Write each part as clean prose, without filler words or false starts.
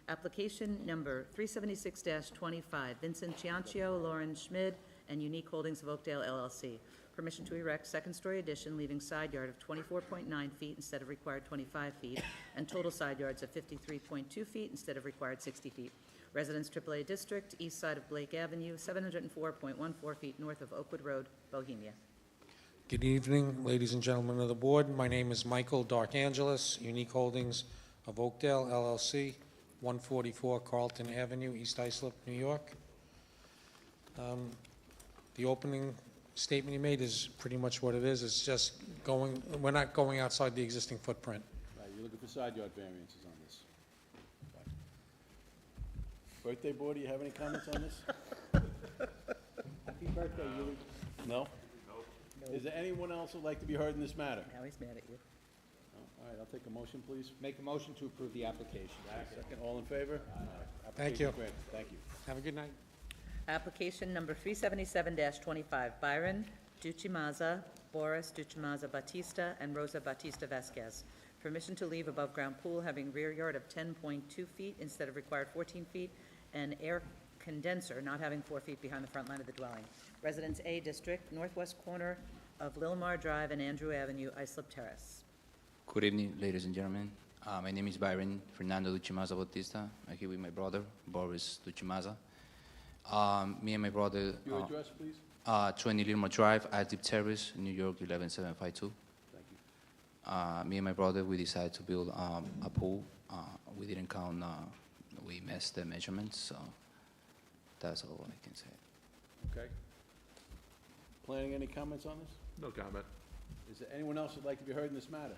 Application number 376-25, Vincent Ciancio, Lauren Schmid, and Unique Holdings of Oakdale LLC. Permission to erect second-story addition, leaving side yard of 24.9 feet instead of required 25 feet, and total side yards of 53.2 feet instead of required 60 feet. Residence AAA District, east side of Blake Avenue, 704.14 feet north of Oakwood Road, Bohemia. Good evening, ladies and gentlemen of the board. My name is Michael Darkangelis, Unique Holdings of Oakdale LLC, 144 Carlton Avenue, East Islip, New York. The opening statement you made is pretty much what it is. It's just going, we're not going outside the existing footprint. Right, you're looking for side yard variances on this. Birthday boy, do you have any comments on this? Happy birthday, Yuli. No? Is there anyone else who'd like to be heard in this matter? Now he's mad at you. No? All right, I'll take a motion, please. Make a motion to approve the application. Second, all in favor? Thank you. Application granted. Thank you. Have a good night. Application number 377-25, Byron Duchimaza, Boris Duchimaza Batista, and Rosa Batista Vasquez. Permission to leave above-ground pool having rear yard of 10.2 feet instead of required 14 feet, and air condenser not having 4 feet behind the front line of the dwelling. Residence A District, northwest corner of Lilmar Drive and Andrew Avenue, Islip Terrace. Good evening, ladies and gentlemen. My name is Byron Fernando Duchimaza Bautista. I'm here with my brother, Boris Duchimaza. Me and my brother, Your address, please? 20 Lilmar Drive, Islip Terrace, New York, 11752. Thank you. Me and my brother, we decided to build a pool. We didn't count, we missed the measurements, so that's all I can say. Okay. Planning any comments on this? No comment. Is there anyone else who'd like to be heard in this matter?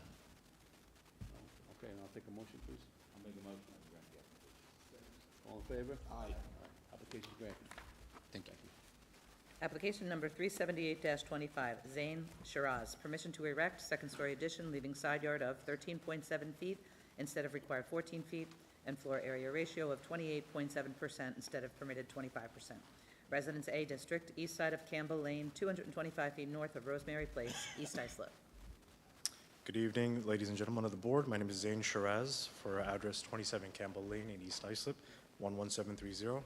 No? Okay, and I'll take a motion, please. I'll make a motion. All in favor? Aye. Application granted. Thank you. Application number 378-25, Zain Shiraz. Permission to erect second-story addition, leaving side yard of 13.7 feet instead of required 14 feet, and floor area ratio of 28.7% instead of permitted 25%. Residence A District, east side of Campbell Lane, 225 feet north of Rosemary Place, East Islip. Good evening, ladies and gentlemen of the board. My name is Zain Shiraz for address 27 Campbell Lane in East Islip, 11730.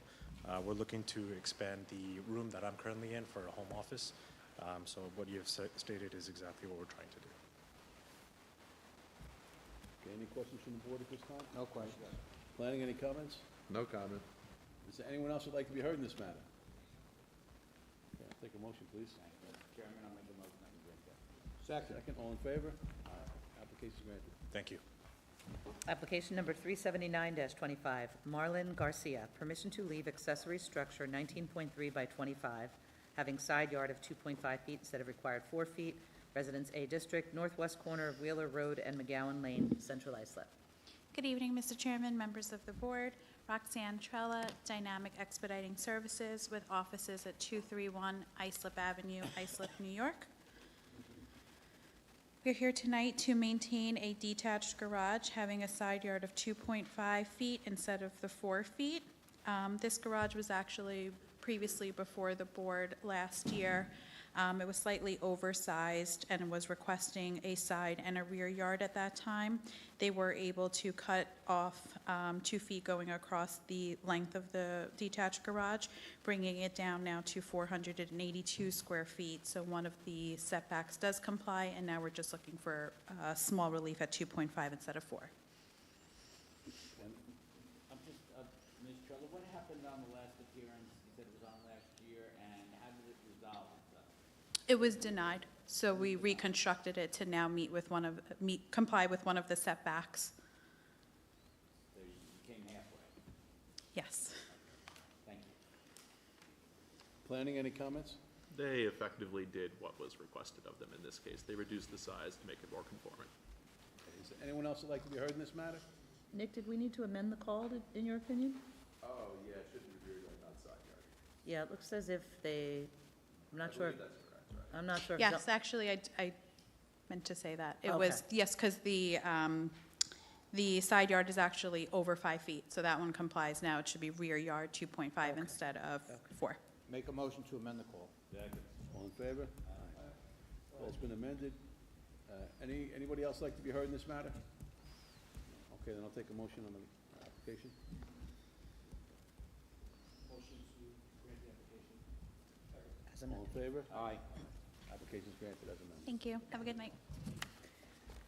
We're looking to expand the room that I'm currently in for a home office. So what you've stated is exactly what we're trying to do. Okay, any questions from the board at this time? No question. Planning any comments? No comment. Is there anyone else who'd like to be heard in this matter? Okay, I'll take a motion, please. Chairman, I'll make a motion that we grant that. Second, all in favor? Application granted. Thank you. Application number 379-25, Marlon Garcia. Permission to leave accessory structure 19.3 by 25, having side yard of 2.5 feet instead of required 4 feet. Residence A District, northwest corner of Wheeler Road and McGowan Lane, Central Islip. Good evening, Mr. Chairman, members of the board. Roxanne Trella, Dynamic Expediting Services with offices at 231 Islip Avenue, Islip, New York. We're here tonight to maintain a detached garage having a side yard of 2.5 feet instead of the 4 feet. This garage was actually previously before the board last year. It was slightly oversized and was requesting a side and a rear yard at that time. They were able to cut off 2 feet going across the length of the detached garage, bringing it down now to 482 square feet. So one of the setbacks does comply, and now we're just looking for small relief at 2.5 instead of 4. I'm just, Ms. Trella, what happened on the last appearance? You said it was on last year, and how did it resolve itself? It was denied, so we reconstructed it to now comply with one of the setbacks. So you came halfway. Yes. Thank you. Planning any comments? They effectively did what was requested of them in this case. They reduced the size to make it more conforming. Is there anyone else who'd like to be heard in this matter? Nick, did we need to amend the call, in your opinion? Oh, yeah, it should be rear yard, not side yard. Yeah, it looks as if they, I'm not sure. I believe that's correct, right? I'm not sure. if Yes, actually, I meant to say that. It Okay. was, yes, because the side yard is actually over 5 feet, so that one complies now. It should be rear yard 2.5 instead of 4. Make a motion to amend the call. All in favor? Call's been amended. Anybody else like to be heard in this matter? Okay, then I'll take a motion on the application. All in favor? Aye. Application's granted as amended. Thank you. Have a good night.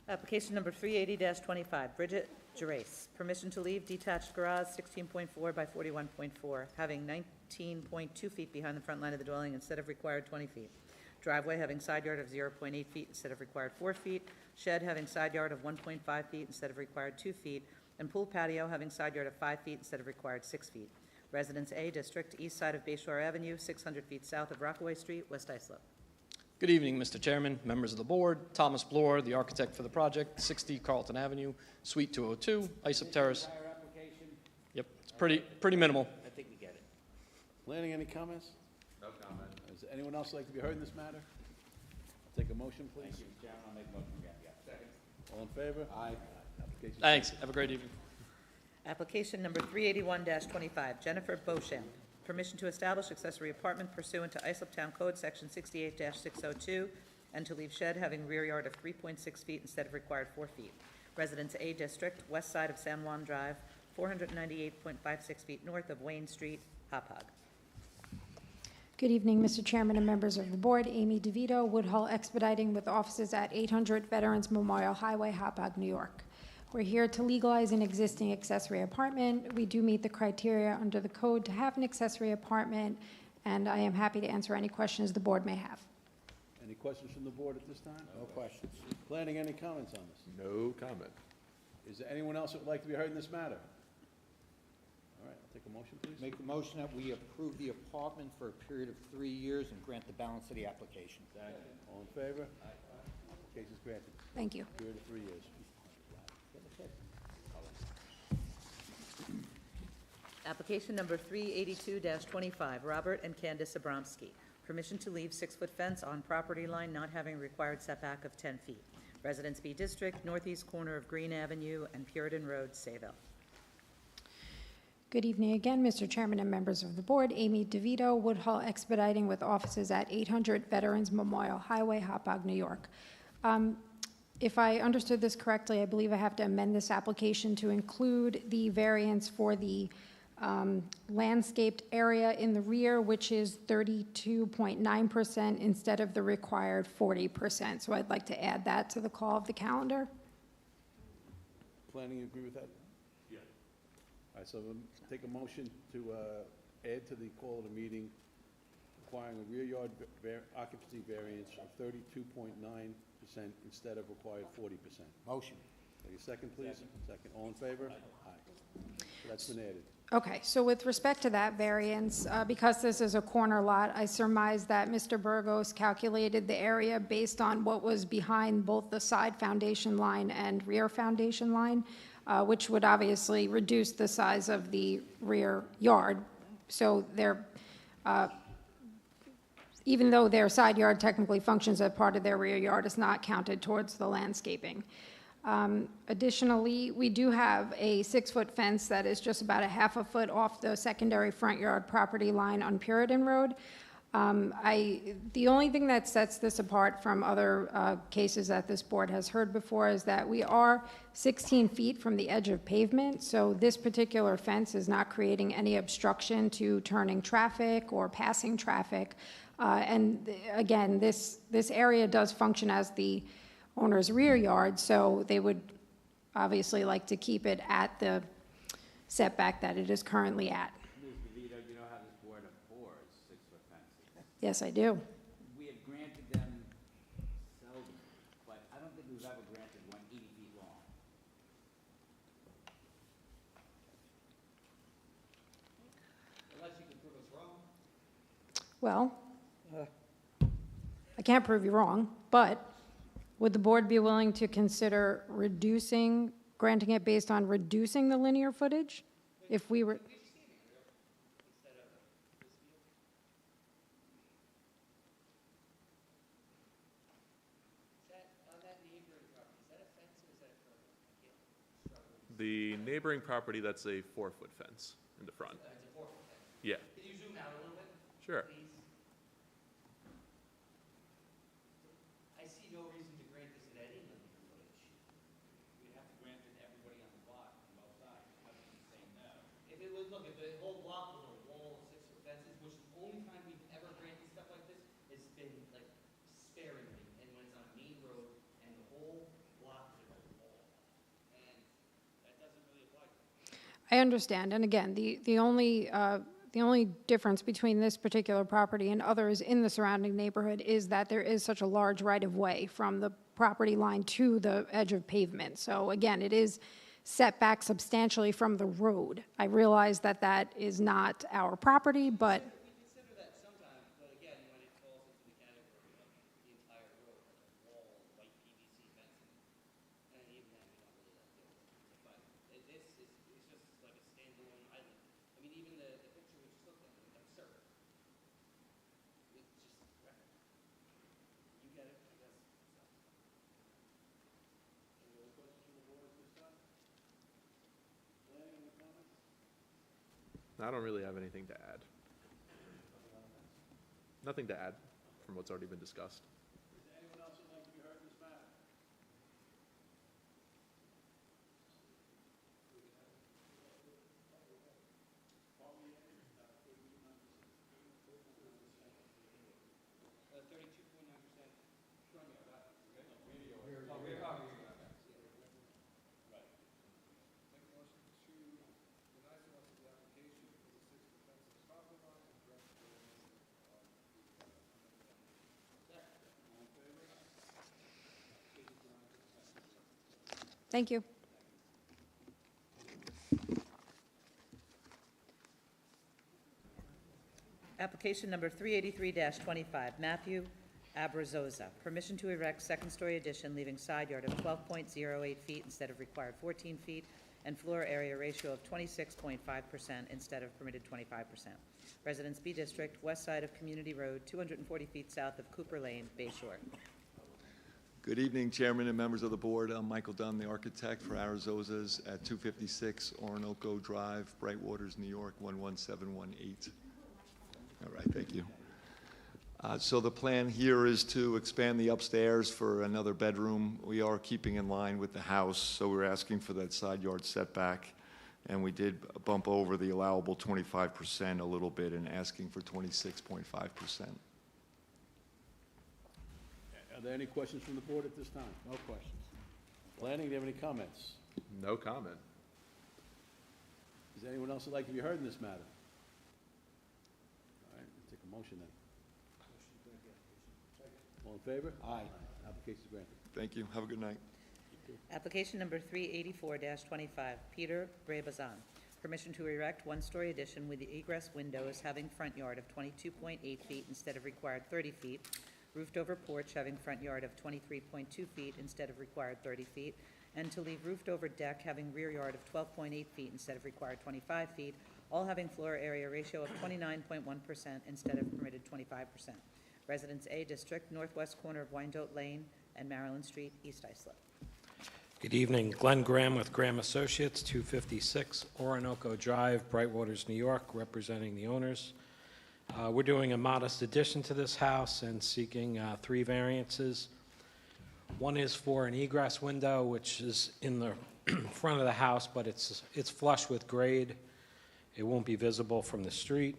Application number 380-25, Bridget Gerace. Permission to leave detached garage 16.4 by 41.4, having 19.2 feet behind the front line of the dwelling instead of required 20 feet. Driveway having side yard of 0.8 feet instead of required 4 feet. Shed having side yard of 1.5 feet instead of required 2 feet. And pool patio having side yard of 5 feet instead of required 6 feet. Residence A District, east side of Bayshore Avenue, 600 feet south of Rockaway Street, West Islip. Good evening, Mr. Chairman, members of the board. Thomas Bloor, the architect for the project, 60 Carlton Avenue, Suite 202, Islip Terrace. Entire application? Yep, it's pretty minimal. I think we get it. Planning, any comments? No comment. Does anyone else like to be heard in this matter? Take a motion, please. Thank you, Mr. Chairman. I'll make a motion to grant the application. All in favor? Aye. Application's Thanks, have a great evening. Application number 381-25, Jennifer Beauchamp. Permission to establish accessory apartment pursuant to Islip Town Code, Section 68-602, and to leave shed having rear yard of 3.6 feet instead of required 4 feet. Residence A District, west side of San Juan Drive, 498.56 feet north of Wayne Street, Hauppauge. Good evening, Mr. Chairman and members of the board. Amy DeVito, Woodhull Expediting with offices at 800 Veterans Memorial Highway, Hauppauge, New York. We're here to legalize an existing accessory apartment. We do meet the criteria under the code to have an accessory apartment, and I am happy to answer any questions the board may have. Any questions from the board at this time? No questions. Planning, any comments on this? No comment. Is there anyone else that would like to be heard in this matter? All right, I'll take a motion, please. Make a motion that we approve the apartment for a period of 3 years and grant the balance of the application. All in favor? Application's granted. Thank you. Period of 3 years. Application number 382-25, Robert and Candace Abramsky. Permission to leave 6-foot fence on property line not having required setback of 10 feet. Residence B District, northeast corner of Green Avenue and Puritan Road, Sayville. Good evening again, Mr. Chairman and members of the board. Amy DeVito, Woodhull Expediting with offices at 800 Veterans Memorial Highway, Hauppauge, New York. If I understood this correctly, I believe I have to amend this application to include the variance for the landscaped area in the rear, which is 32.9% instead of the required 40%. So I'd like to add that to the call of the calendar. Planning, you agree with that? Yeah. All right, so we'll take a motion to add to the call of the meeting requiring a rear yard occupancy variance of 32.9% instead of required 40%. Motion. Take a second, please. Second. All in favor? Aye. So that's been added. Okay, so with respect to that variance, because this is a corner lot, I surmise that Mr. Burgos calculated the area based on what was behind both the side foundation line and rear foundation line, which would obviously reduce the size of the rear yard. So they're, even though their side yard technically functions as part of their rear yard, it's not counted towards the landscaping. Additionally, we do have a 6-foot fence that is just about a half a foot off the secondary front yard property line on Puritan Road. The only thing that sets this apart from other cases that this board has heard before is that we are 16 feet from the edge of pavement, so this particular fence is not creating any obstruction to turning traffic or passing traffic. And again, this area does function as the owner's rear yard, so they would obviously like to keep it at the setback that it is currently at. Ms. DeVito, you know how this board abhors 6-foot fences. Yes, I do. We have granted them seldom, but I don't think we've ever granted one 80 feet long. Unless you can prove us wrong. Well, I can't prove you wrong, but would the board be willing to consider granting it based on reducing the linear footage? If we were, The neighboring property, that's a 4-foot fence in the front. It's a 4-foot fence. Yeah, Can you zoom out a little bit? sure. Please. I see no reason to grant this at any linear footage. We'd have to grant it to everybody on the block on both sides. How can you say no? If it was, look, if the whole block was a wall of 6-foot fences, which is the only time we've ever granted stuff like this, been like sparingly, and when it's on a main road, and the whole block is a wall. And that doesn't really apply. I understand, and again, the only difference between this particular property and others in the surrounding neighborhood is that there is such a large right-of-way from the property line to the edge of pavement. So again, it is set back substantially from the road. I realize that that is not our property, but We consider that sometimes, but again, when it falls into the category of the entire road, like a wall, white PVC fencing, and even then, we don't really like it. But this is, it's just like a standalone island. I mean, even the picture we just looked at, like absurd. It's just, right. You get it, I guess. Any other questions from the board at this time? Planning, any comments? I don't really have anything to add. Nothing to add from what's already been discussed. Is there anyone else who'd like to be heard in this matter? thank you. Application number 383-25, Matthew Abrazosa. Permission to erect second-story addition leaving side yard of 12.08 feet instead of required 14 feet, and floor area ratio of 26.5% instead of permitted 25%. Residence B District, west side of Community Road, 240 feet south of Cooper Lane, Bay Shore. Good evening, Chairman and members of the board. I'm Michael Dunn, the architect for Arizosa's at 256 Orinoco Drive, Brightwaters, New York, 11718. All right, thank you. So the plan here is to expand the upstairs for another bedroom. We are keeping in line with the house, so we're asking for that side yard setback. And we did bump over the allowable 25% a little bit and asking for 26.5%. Are there any questions from the board at this time? No questions. Planning, do you have any comments? No comment. Is there anyone else who'd like to be heard in this matter? All right, we'll take a motion then. All in favor? Aye. Application is granted. Thank you. Have a good night. Application number 384-25, Peter Brabazan. Permission to erect one-story addition with the egress windows having front yard of 22.8 feet instead of required 30 feet, roofed-over porch having front yard of 23.2 feet instead of required 30 feet, and to leave roofed-over deck having rear yard of 12.8 feet instead of required 25 feet, all having floor area ratio of 29.1% instead of permitted 25%. Residence A District, northwest corner of Wyandotte Lane and Maryland Street, East Islip. Good evening, Glenn Graham with Graham Associates, 256 Orinoco Drive, Brightwaters, New York, representing the owners. We're doing a modest addition to this house and seeking 3 variances. One is for an egress window, which is in the front of the house, but it's flush with grade. It won't be visible from the street.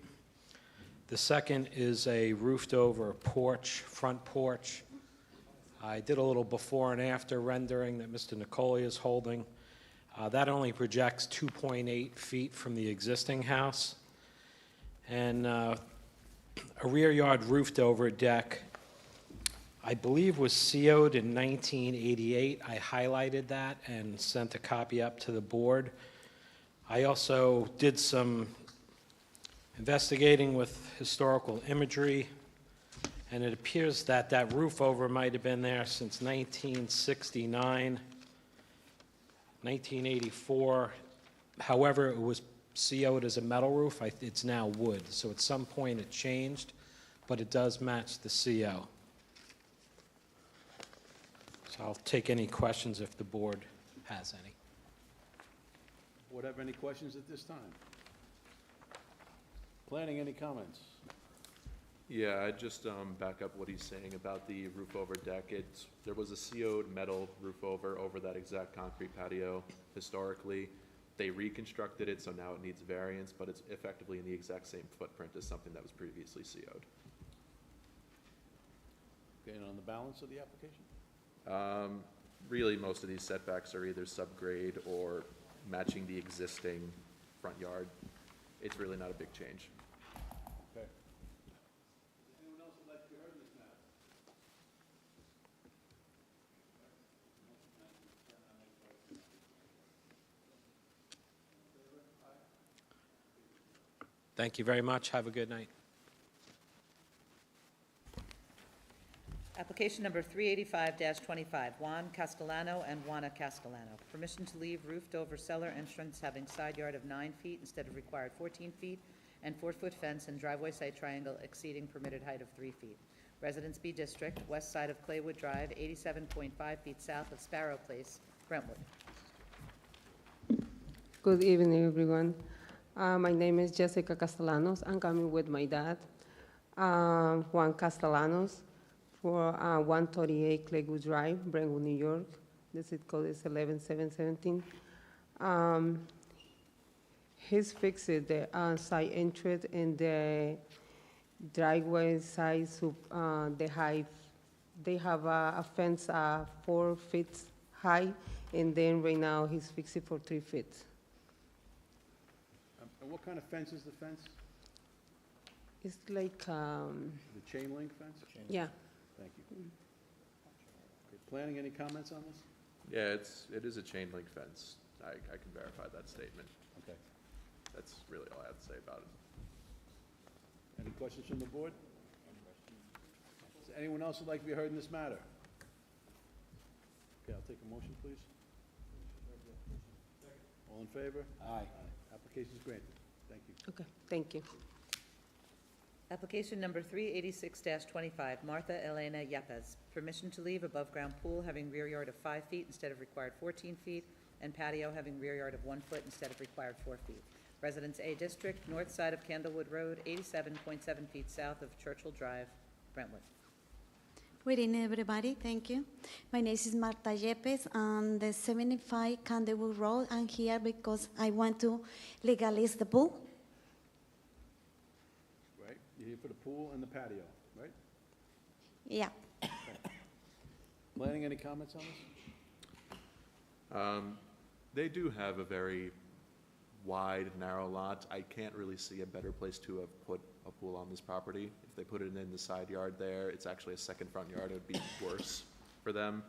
The second is a roofed-over porch, front porch. I did a little before and after rendering that Mr. Nicoli is holding. That only projects 2.8 feet from the existing house. And a rear yard roofed over deck, I believe was CO'd in 1988. I highlighted that and sent a copy up to the board. I also did some investigating with historical imagery, and it appears that that roof over might have been there since 1969, 1984. However, it was CO'd as a metal roof. It's now wood, so at some point it changed, but it does match the CO. So I'll take any questions if the board has any. Board have any questions at this time? Planning, any comments? Yeah, I'd just back up what he's saying about the roof over deck. There was a CO'd metal roof over that exact concrete patio historically. They reconstructed it, so now it needs variance, but it's effectively in the exact same footprint as something that was previously CO'd. Okay, and on the balance of the application? Really, most of these setbacks are either subgrade or matching the existing front yard. It's really not a big change. Okay. Anyone else would like to be heard in this matter? Thank you very much. Have a good night. Application number 385-25, Juan Castellano and Juana Castellano. Permission to leave roofed-over cellar entrance having side yard of 9 feet instead of required 14 feet, and 4-foot fence and driveway side triangle exceeding permitted height of 3 feet. Residence B District, west side of Claywood Drive, 87.5 feet south of Sparrow Place, Brentwood. Good evening, everyone. My name is Jessica Castellanos. I'm coming with my dad, Juan Castellanos, for 138 Claywood Drive, Brentwood, New York. The zip code is 11717. He's fixed the side entrance and the driveway side, the height. They have a fence 4 feet high, and then right now he's fixing for 3 feet. And what kind of fence is the fence? It's like, The chain link fence? yeah. Thank you. Okay, planning, any comments on this? Yeah, it is a chain link fence. I can verify that statement. Okay. That's really all I have to say about it. Any questions from the board? Is there anyone else who'd like to be heard in this matter? Okay, I'll take a motion, please. All in favor? Aye. Application is granted. Thank you. Okay, thank you. Application number 386-25, Martha Elena Yepes. Permission to leave above-ground pool having rear yard of 5 feet instead of required 14 feet, and patio having rear yard of 1 foot instead of required 4 feet. Residence A District, north side of Candlewood Road, 87.7 feet south of Churchill Drive, Brentwood. Good evening, everybody. Thank you. My name is Marta Yepes on the 75 Candlewood Road. I'm here because I want to legalize the pool. Right? You're here for the pool and the patio, right? Yeah. Planning, any comments on this? They do have a very wide, narrow lot. I can't really see a better place to have put a pool on this property. If they put it in the side yard there, it's actually a second front yard. It would be worse for them.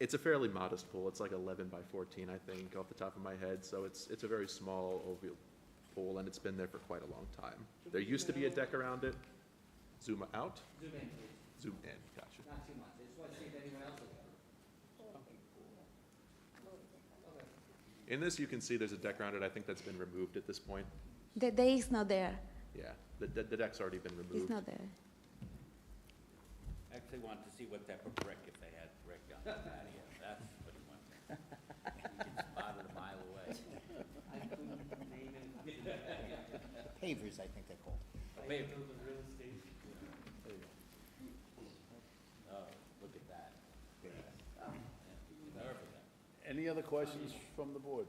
It's a fairly modest pool. It's like 11 by 14, I think, off the top of my head. So it's a very small oval pool, and it's been there for quite a long time. There used to be a deck around it. Zoom out? Zoom in, please. Zoom in, gotcha. Not too much. I just want to see if anyone else is. In this, you can see there's a deck around it. I think that's been removed at this point. The day is not there. Yeah, the deck's already been removed. It's not there. Actually wanted to see what type of brick, if they had brick on the patio. That's what he wanted. You can spot it a mile away. I couldn't name it. Pavers, I think they're called. Pavers. Real estate. Oh, look at that. Perfect. Any other questions from the board?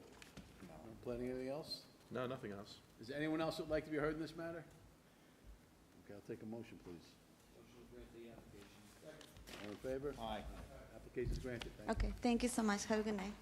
No. Planning, anything else? No, nothing else. Is there anyone else who'd like to be heard in this matter? Okay, I'll take a motion, please. Motion to grant the application. All in favor? Aye. Application is granted. Thank you. Okay, thank you so much. Have a good night.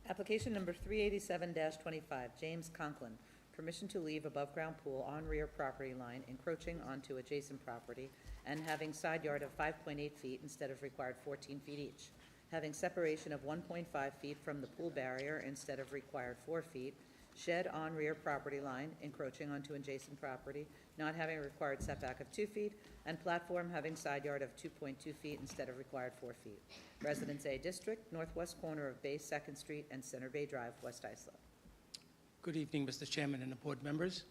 Application number 387-25, James Conklin. Permission to leave above-ground pool on rear property line encroaching onto adjacent property and having side yard of 5.8 feet instead of required 14 feet each. Having separation of 1.5 feet from the pool barrier instead of required 4 feet. Shed on rear property line encroaching onto adjacent property, not having a required setback of 2 feet, and platform having side yard of 2.2 feet instead of required 4 feet. Residence A District, northwest corner of Bay 2nd Street and Center Bay Drive, West Islip. Good evening, Mr. Chairman and the board members.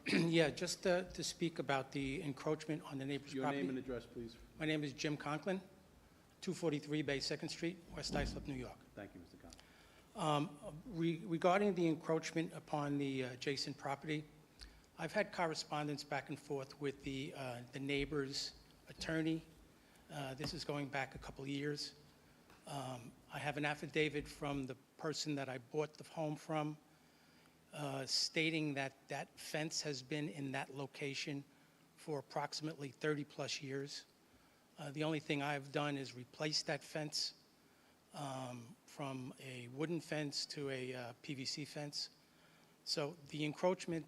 Yeah, just to speak about the encroachment on the neighbor's Your property. name and address, please. My name is Jim Conklin, 243 Bay 2nd Street, West Islip, New York. Thank you, Mr. Conklin. Regarding the encroachment upon the adjacent property, I've had correspondence back and forth with the neighbor's attorney. This is going back a couple of years. I have an affidavit from the person that I bought the home from stating that that fence has been in that location for approximately 30-plus years. The only thing I've done is replace that fence from a wooden fence to a PVC fence. So the encroachment,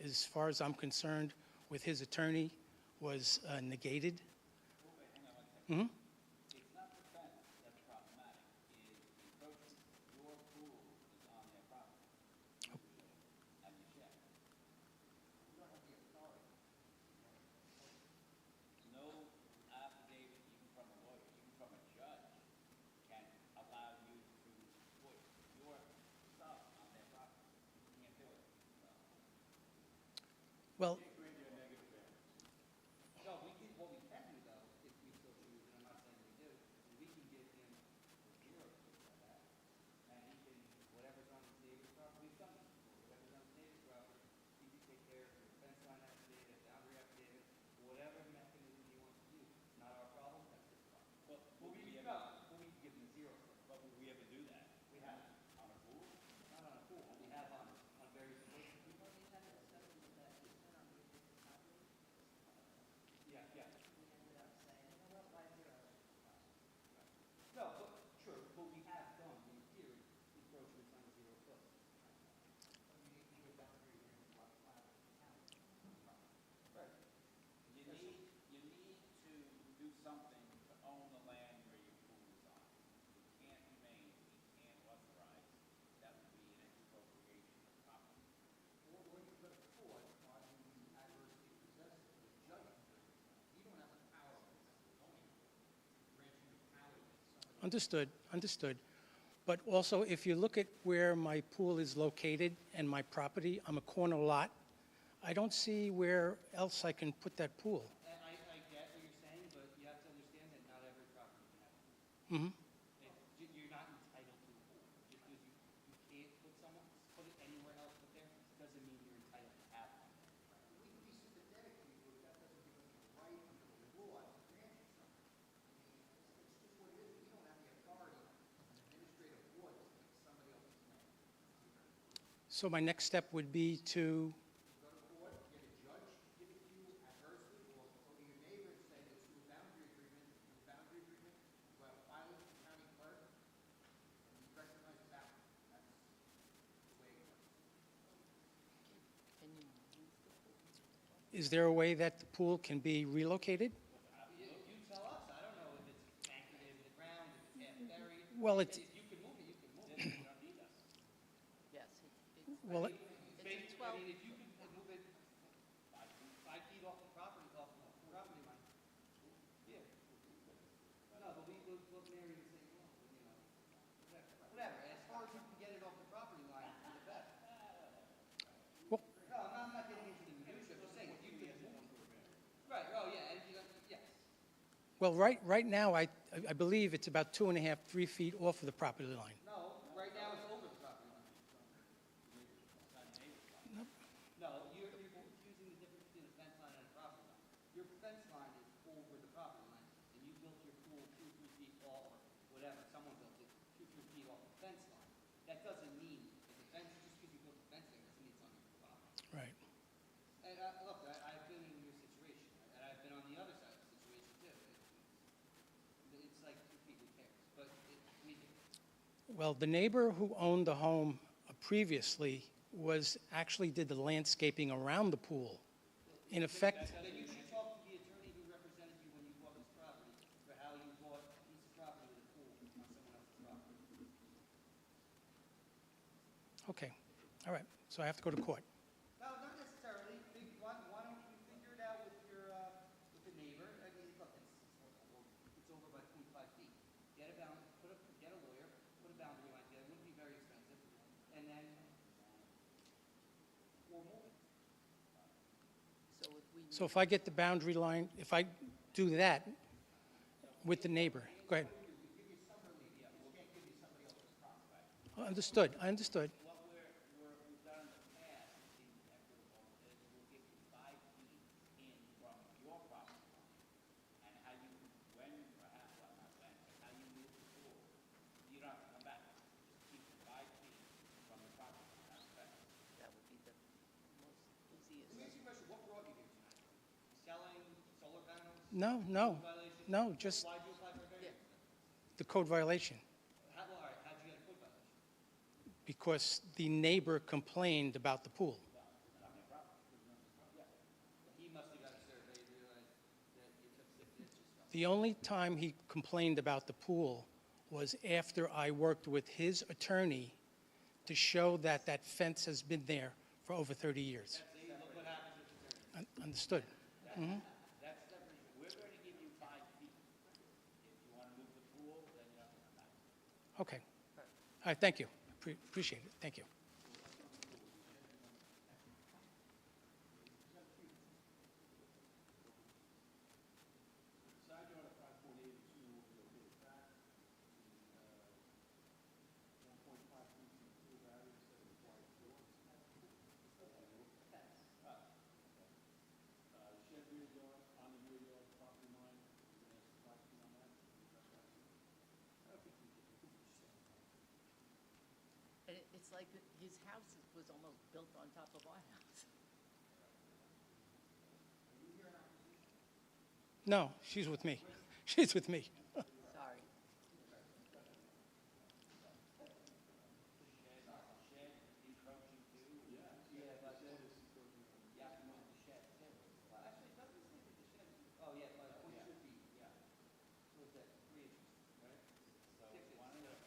as far as I'm concerned, with his attorney, was negated. Mhm. It's not the fence that's problematic, it's encroachment. Your pool is on their property. And you share. You don't have the authority. No affidavit, even from a lawyer, even from a judge, can allow you to put your stuff on their property. You can't do it. Well, No, we can, what we can do though, if we so choose, and I'm not saying we do, is we can give him zero for that. And he can, whatever's on his neighbor's property, we've done this before, whatever's on his neighbor's property, he can take care of the fence line affidavit, boundary affidavit, whatever mechanism he wants to use. Not our problem, that's his problem. Well, But we can, no, but we can give him a zero. but would we ever do that? We have, On a pool? not on a pool, we have on various places. Yeah, yeah. No, but, true, but we have done, in theory, encroachments on a zero foot. Right. You need to do something to own the land where your pool is on. You can't remain, you can't authorize, that would be an expropriation of property. Or you go to court on the adversely possessed, the judge can do it. You don't have the power of the zoning board to grant you the power to somebody. understood, understood. But also, if you look at where my pool is located and my property, I'm a corner lot. I don't see where else I can put that pool. I get what you're saying, but you have to understand that not every property can have a pool. Mhm. You're not entitled to a pool. Just because you can't put it anywhere else but there, doesn't mean you're entitled to have one. We can be sympathetic to you, but that doesn't give us the right under the law to grant you something. It's just what it is. We don't have the authority, an administrative board, to take somebody else's land. So my next step would be to, Go to court, get a judge to give it to you adversely, or go to your neighbor and say, let's do a boundary agreement. Do a boundary agreement, you have to file it with the county clerk, and you recognize the boundary. That's the way it works. is there a way that the pool can be relocated? You tell us, I don't know if it's anchored into the ground, if it's half buried. Well, it's, If you can move it, you can move it, you don't need us. Yes. well, I mean, if you can move it 5 feet off the property line. Yeah. No, but what Mary was saying, well, you know, whatever, as far as you can get it off the property line, the better. Well- No, I'm not getting into the minutia, I'm just saying, if you can move it. Right, oh, yeah, and, yes. well, right now, I believe it's about 2.5, 3 feet off of the property line. No, right now it's over the property line. No, you're confusing the difference between a fence line and a property line. Your fence line is over the property line, and you built your pool 2, 3 feet off, or whatever, someone built it 2, 3 feet off the fence line. That doesn't mean, that the fence, just because you built a fence there, doesn't mean it's on your property. Right. And, look, I've been in your situation, and I've been on the other side of the situation too. It's like 2 feet, who cares? But we do. Well, the neighbor who owned the home previously actually did the landscaping around the pool. In effect, Then you should talk to the attorney who represented you when you bought this property, for how you bought a piece of property with a pool on someone else's property. okay, all right, so I have to go to court. No, not necessarily. Why don't you figure it out with your, with the neighbor? I mean, look, it's over by 0.5 feet. Get a get a lawyer, put a boundary line there, it wouldn't be very expensive, and then, or move it. So if I get the boundary line, if I do that with the neighbor, go ahead. Understood, I understood. What we've done in the past, it seems equitable, is we'll give you 5 feet in from your property line. And how you, when, or how, well, not when, but how you move the pool, you don't have to come back. Just keep the 5 feet from the property line, that's better. That would be the most easiest. Let me ask you a question. What brought you here tonight? Selling, No, just Why'd you apply for a variance? the code violation, All right, how'd you get a code violation? because the neighbor complained about the pool. He must have got a survey, realized that you took 6 inches from. The only time he complained about the pool was after I worked with his attorney to show that that fence has been there for over 30 years. See, look what happens with attorneys. Understood? Mhm. That's separate. We're going to give you 5 feet. If you want to move the pool, then you have to come back. Okay. All right, thank you. Appreciate it. Thank you. And it's like his house was almost built on top of our house. No, she's with me. She's with me. Sorry. Oh, yeah, but it should be, yeah. What's that, 3 inches, right? 6 inches.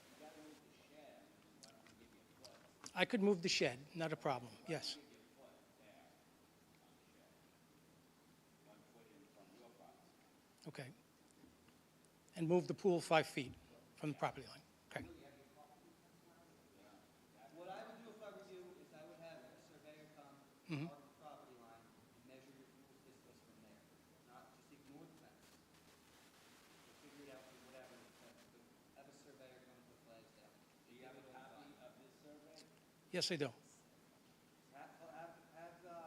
I could move the shed, not a problem. Yes. Okay. And move the pool 5 feet from the property line. Okay. What I would do if I were you is I would have a surveyor come Mhm. on the property line and measure your pool's distance from there. Not just ignore the fence. We'll figure it out with whatever the fence, but have a surveyor come put flags down. Do you have a copy of this survey? Yes, I do. Have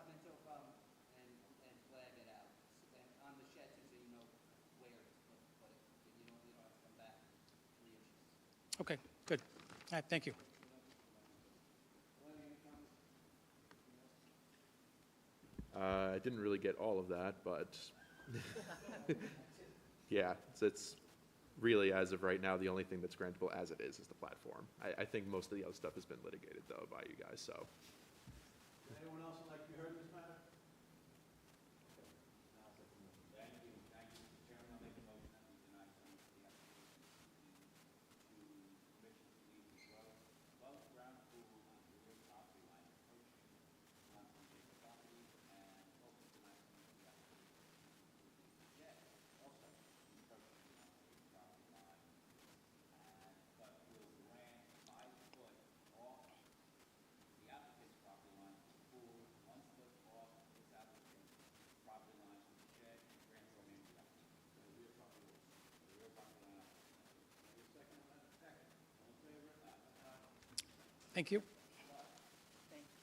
Minto come and flag it out. And on the shed too, so you know where to put it. You don't have to come back 3 inches. Okay, good. All right, thank you. I didn't really get all of that, but yeah, it's really, as of right now, the only thing that's grantable as it is the platform. I think most of the other stuff has been litigated, though, by you guys, so. Anyone else would like to be heard in this matter? Thank you, Mr. Chairman. I'll make a motion that we deny some of the application to permission to leave as well. Above ground pool on the rear property line approaching Johnson Jacob property and also deny some of the application. Shed also approaching Johnson Jacob property line and, but will grant 5 foot off the applicant's property line to the pool, 1 foot off its applicant's property line to the shed, and grant the remaining to the applicant. The rear property line. The rear property line. Second on that? Second. All in favor? Thank you. Thank you.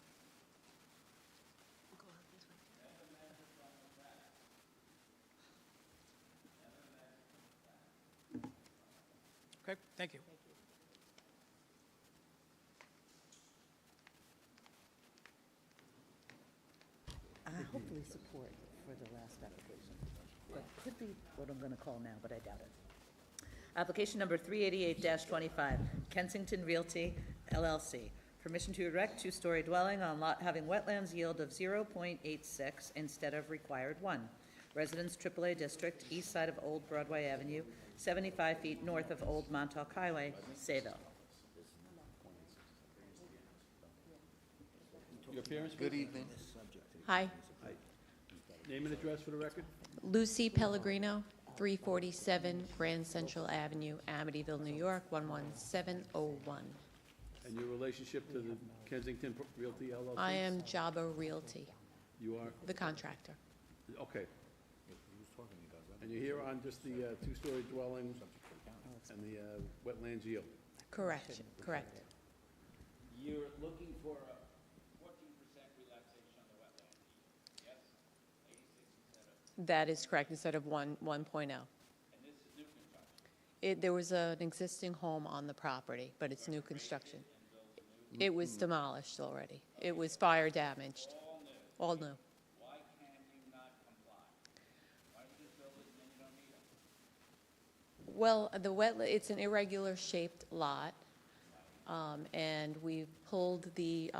We'll go out this way. Okay, thank you. Hopefully support for the last application. But could be what I'm going to call now, but I doubt it. Application number 388-25, Kensington Realty LLC. Permission to erect two-story dwelling on lot having wetlands yield of 0.86 instead of required 1. Residence AAA District, east side of Old Broadway Avenue, 75 feet north of Old Montauk Highway, Sayville. Your appearance, Good please? evening. Hi, Name and address for the record? Lucy Pellegrino, 347 Grand Central Avenue, Amityville, New York, 11701. And your relationship to the Kensington Realty LLC? I am Jabba Realty, You are, the contractor. okay. And you're here on just the two-story dwelling and the wetlands yield? Correct, correct. You're looking for a 14% relaxation on the wetland, yes? 86 instead of, That is correct, instead of 1.0. and this is new construction. There was an existing home on the property, but it's new construction. It was demolished already. It was fire damaged. All new. Why can you not comply? Why does this building Well, it's an irregular shaped lot, and we pulled the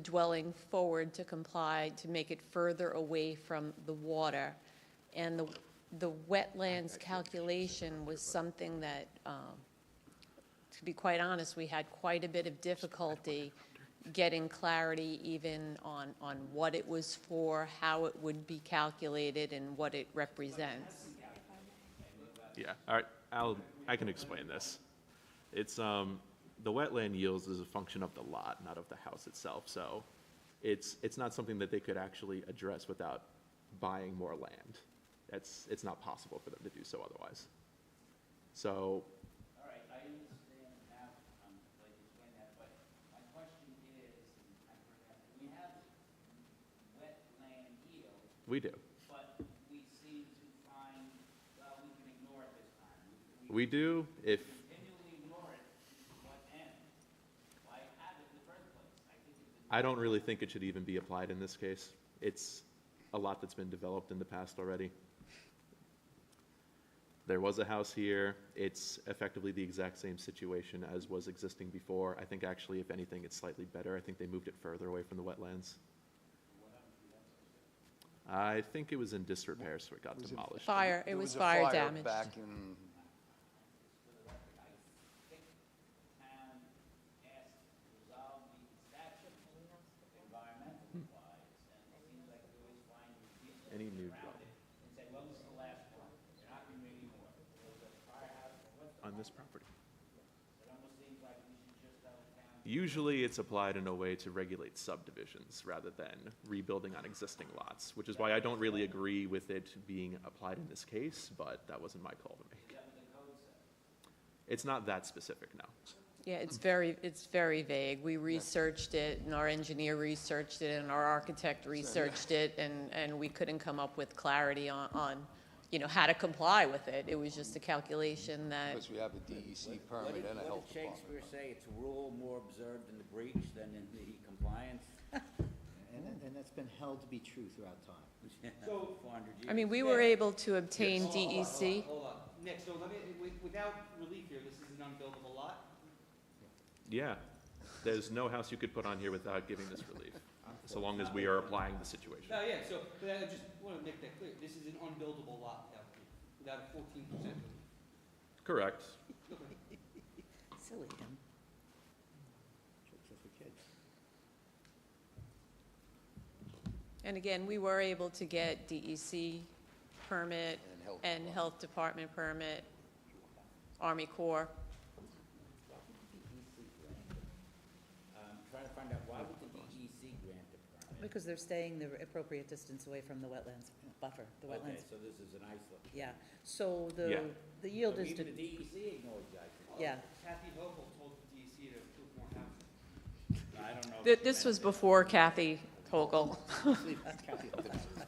dwelling forward to comply, to make it further away from the water. And the wetlands calculation was something that, to be quite honest, we had quite a bit of difficulty getting clarity even on what it was for, how it would be calculated, and what it represents. Yeah, all right, I can explain this. It's, the wetland yields is a function of the lot, not of the house itself, so it's not something that they could actually address without buying more land. It's not possible for them to do so otherwise. So, All right, I understand how, like, explain that, but my question is, we have wetland yield, we do. but we seem to find, well, we can ignore it this time. We do, if, Continually ignore it, what end? Why have it in the first place? I think it's I don't really think it should even be applied in this case. It's a lot that's been developed in the past already. There was a house here. It's effectively the exact same situation as was existing before. I think actually, if anything, it's slightly better. I think they moved it further away from the wetlands. I think it was in disrepair, so it got demolished. Fire, it was fire damage. town asked to resolve the statute environmental-wise, and it seems like we always find people Any new around it and say, well, this is the last one. You're not going to do any more. There was a firehouse On this property. It almost seems like we should just tell the town. Usually, it's applied in a way to regulate subdivisions rather than rebuilding on existing lots, which is why I don't really agree with it being applied in this case, but that wasn't my call to make. It's not that specific, no. Yeah, it's very vague. We researched it, and our engineer researched it, and our architect researched it, and we couldn't come up with clarity on, how to comply with it. It was just a calculation that, Because we have a DEC permit and a health What did department. Shakespeare say? It's a rule more observed in the breach than in the compliance. And that's been held to be true throughout time. So, 400 years. I mean, we were able to obtain E DEC. Hold on. Nick, so let me, without relief here, this is an unbuildable lot? Yeah, there's no house you could put on here without giving this relief, so long as we are applying the situation. No, yeah, so, but I just want to make that clear. This is an unbuildable lot without a 14% relief. Correct. Silly him. Tricks are for kids. And again, we were able to get DEC permit and health department permit, Army Corps. Trying to find out why would the DEC grant the permit? Because they're staying the appropriate distance away from the wetlands buffer, the Okay, wetlands. so this is an isolate. Yeah, so Yeah. the yield So is, even the DEC ignores the isolate. yeah. Kathy Hochul told the DEC to approve more housing. I don't know. This was before Kathy Hochul.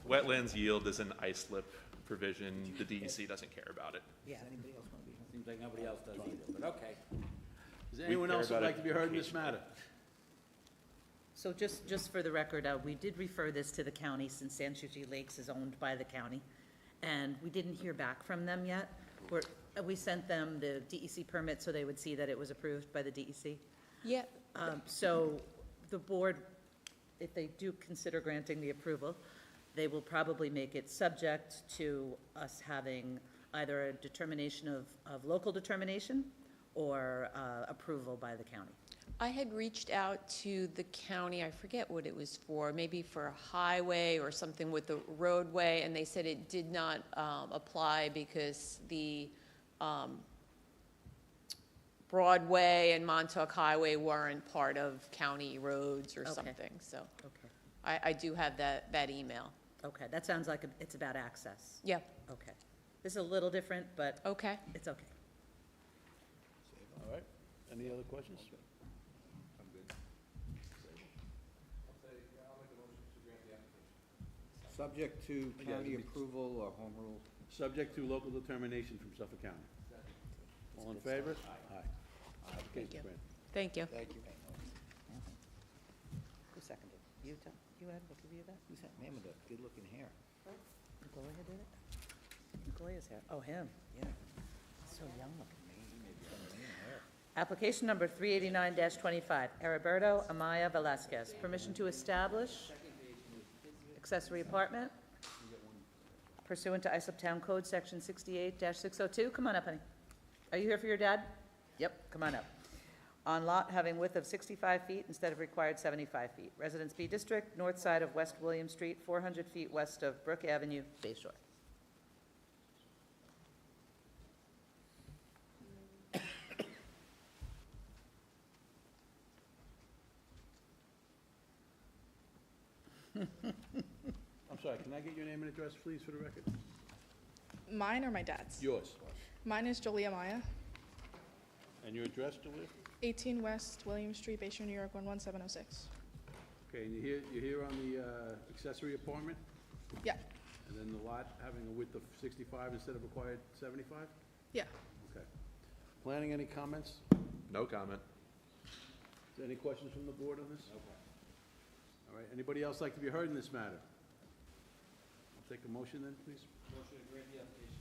Wetlands yield is an ISLIP provision. The DEC doesn't care about it. Yeah. Seems like nobody else does either, but okay. Does anyone care else would about like to be heard in this education. matter? So just for the record, we did refer this to the county since Sanchucci Lakes is owned by the county. And we didn't hear back from them yet. We sent them the DEC permit so they would see that it was approved by the DEC. Yeah, So the board, if they do consider granting the approval, they will probably make it subject to us having either a determination of local determination or approval by the county. I had reached out to the county, I forget what it was for, maybe for a highway or something with the roadway, and they said it did not apply because the Broadway and Montauk Highway weren't part of county roads or Okay. something, so Okay, I do have that email. okay, that sounds like it's about access. Yeah, Okay. This is a little different, but okay. it's okay. All right, any other questions? Subject to Yeah, county we- approval or home rule. Subject to local determination from Suffolk County. All in favor? Aye. Thank you. Application's granted. Thank you. Thank you. Who seconded? You, Tom? You had, we'll give you that? Who's that man with the good-looking hair? Gloria did it? Gloria's here. Oh, him, yeah. so young looking. Application number 389-25, Heriberto Amaya Velasquez. Permission to establish accessory apartment pursuant to Islip Town Code, Section 68-602. Come on up, honey. Are you here for your dad? Yep, come on up. On lot having width of 65 feet instead of required 75 feet. Residence B District, north side of West William Street, 400 feet west of Brook Avenue, Bay Shore. I'm sorry, can I get your name and address, please, for the record? Mine or my dad's? Yours. Mine is Jolie Amaya, And your address, Julia? 18 West William Street, Bay Shore, New York, 11706. Okay, and you're here on the accessory apartment? Yeah, And then the lot having a width of 65 instead of required 75? yeah. Okay. Planning, any comments? No comment. Is there any questions from the board on this? All right, anybody else like to be heard in this matter? I'll take a motion then, please. Motion to grant the application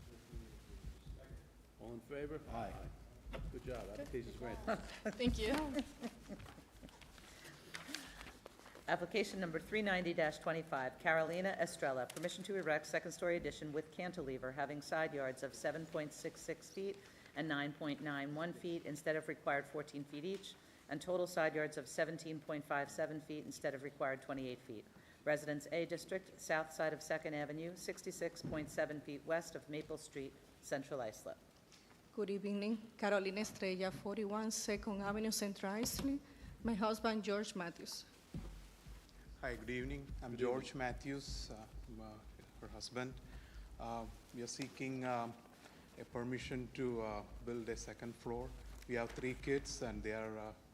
for All in favor? Aye. Good job, application's granted. Thank you. Application number 390-25, Carolina Estrella. Permission to erect second-story addition with cantilever having side yards of 7.66 feet and 9.91 feet instead of required 14 feet each, and total side yards of 17.57 feet instead of required 28 feet. Residence A District, south side of Second Avenue, 66.7 feet west of Maple Street, Central Islip. Good evening, Carolina Estrella, 41 Second Avenue, Central Islip. My husband, George Matthews. Hi, good evening. I'm George Matthews, her husband. We are seeking a permission to build a second floor. We have 3 kids, and they are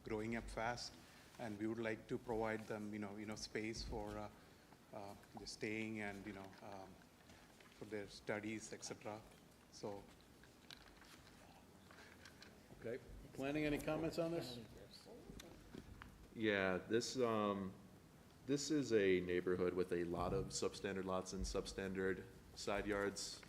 growing up fast, and we would like to provide them, space for just staying and, for their studies, etc. So, Okay. Planning, any comments on this? Yeah, this is a neighborhood with a lot of substandard lots and substandard side yards.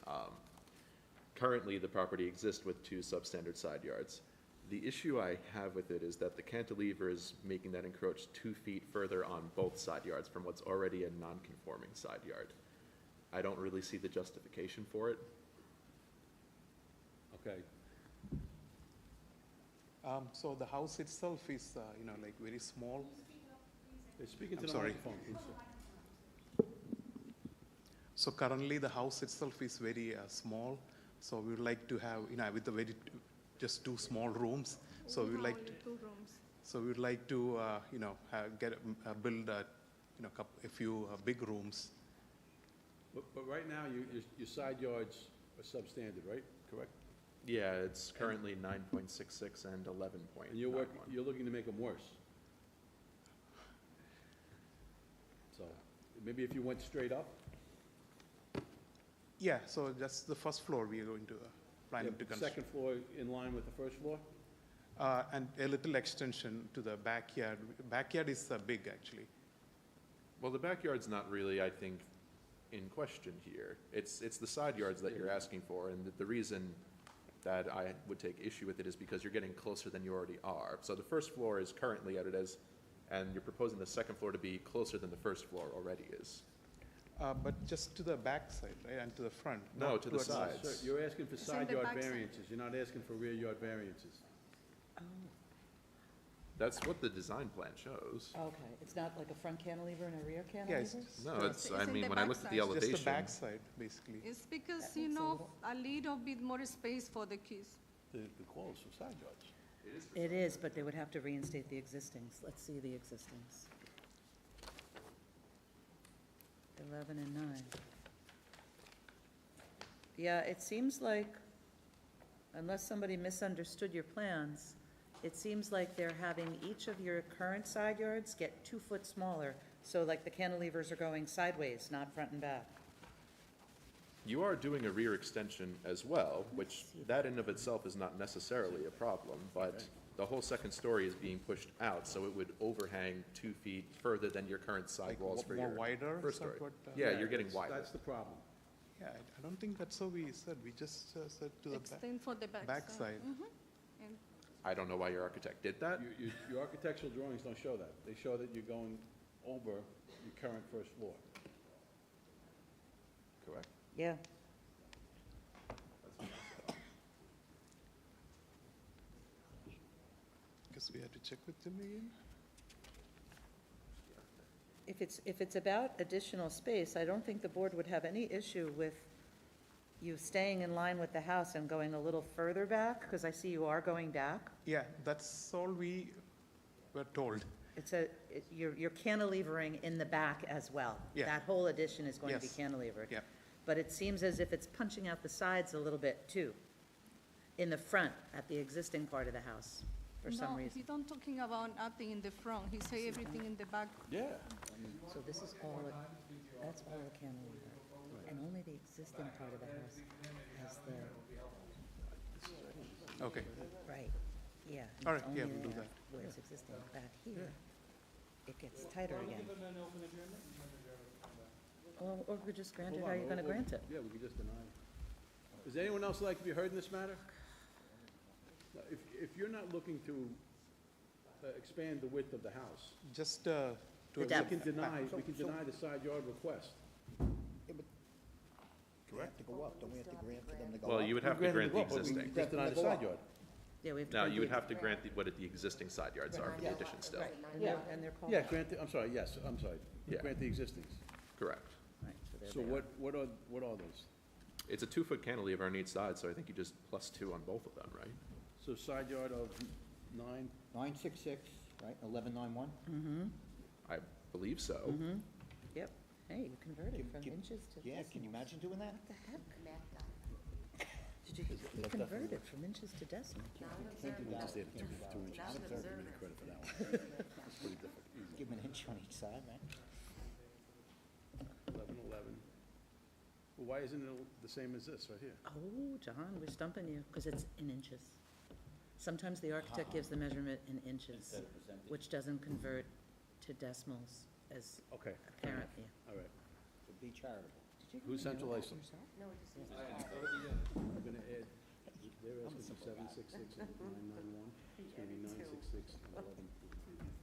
Currently, the property exists with 2 substandard side yards. The issue I have with it is that the cantilever is making that encroach 2 feet further on both side yards from what's already a non-conforming side yard. I don't really see the justification for it. Okay. so the house itself is, like very small. They're speaking to I'm the sorry. microphone, please, sir. So currently, the house itself is very small. So we would like to have, with the just 2 small rooms. So we would like to, 2 rooms. so we would like to, build a few big rooms. But right now, your side yards are substandard, right? Correct? Yeah, it's currently 9.66 and 11.91. And you're looking to make them worse. So, maybe if you went straight up? Yeah, so just the first floor we are going to planning to construct. Second floor in line with the first floor? And a little extension to the backyard. Backyard is big, actually. Well, the backyard's not really, I think, in question here. It's the side yards that you're asking for, and the reason that I would take issue with it is because you're getting closer than you already are. So the first floor is currently at it as, and you're proposing the second floor to be closer than the first floor already is. But just to the back side, right, and to the front? No, not to the towards sides. Sir, you're asking for It's in side the yard backside. variances, you're not asking for rear yard variances. That's what the design plan shows. Okay, it's not like a front cantilever and a rear Yeah, cantilever? No, it's, I in mean, the when I looked at the backside. elevation. Just the back side, basically. It's because, That makes a little bit more space for the kids. The close for side yards. It is, but they would have to reinstate the existings. Let's see the existings. 11 and 9. Yeah, it seems like, unless somebody misunderstood your plans, it seems like they're having each of your current side yards get 2 foot smaller. So like the cantilevers are going sideways, not front and back. You are doing a rear extension as well, which that in of itself is not necessarily a problem, but the whole second story is being pushed out, so it would overhang 2 feet further than your current side walls for more your wider, first is that story. what, Yeah, you're getting wider. That's the problem. Yeah, I don't think that's how we said. We just said to the Extend for the back. backside. And I don't know why your architect did that. Your architectural drawings don't show that. They show that you're going over your current first floor. Correct? Yeah. Guess we had to check with them again. If it's about additional space, I don't think the board would have any issue with you staying in line with the house and going a little further back, because I see you are going back. Yeah, that's all we were told. You're cantilevering in the back as well. Yeah. That whole addition is going to be Yes. cantilevered. Yeah. But it seems as if it's punching out the sides a little bit too, in the front, at the existing part of the house, for some no, reason. he don't talking about nothing in the front. He say everything in the back. Yeah. So this is all, that's all a cantilever, and only the existing part of the house has the, Okay. right, yeah. and All it's right, yeah, only we'll do there that. Where it's existing, back here, it gets tighter again. Or we just grant it how you're gonna grant it. Yeah, we could just deny it. Does anyone else like to be heard in this matter? Now, if you're not looking to expand the width of the house, Just to. The we depth. can deny the side yard request. They have to go up, don't we have to grant for them to go up? Well, you would have to grant the existing. Just deny the side yard. Yeah, we have to. No, grant you would the- have to grant what the existing side yards are for the addition still. Right, and they're called. Yeah, grant, I'm sorry, yes, I'm sorry. Yeah. Grant the existings. Correct. Right, so there So they are. what are those? It's a 2-foot cantilever on each side, so I think you just plus 2 on both of them, right? So side yard of 9? 966, right, 1191? Mm-hmm, I believe so. mm-hmm, yep. Hey, you converted from inches to Yeah, can you imagine doing that? What the heck? Did you, he converted from inches to decimal. Just add 2 inches. I'll give him credit for that one. That's pretty difficult. Give them an inch on each side, man. 11. Well, why isn't it the same as this right here? Oh, John, we're stumping you, because it's in inches. Sometimes the architect gives the measurement in inches, which doesn't convert to decimals as Okay, apparently. all right. So be charitable. Who centralized them? No, it just. I'm gonna add, they're asking for 766 and 991. It's gonna be 966 and 11.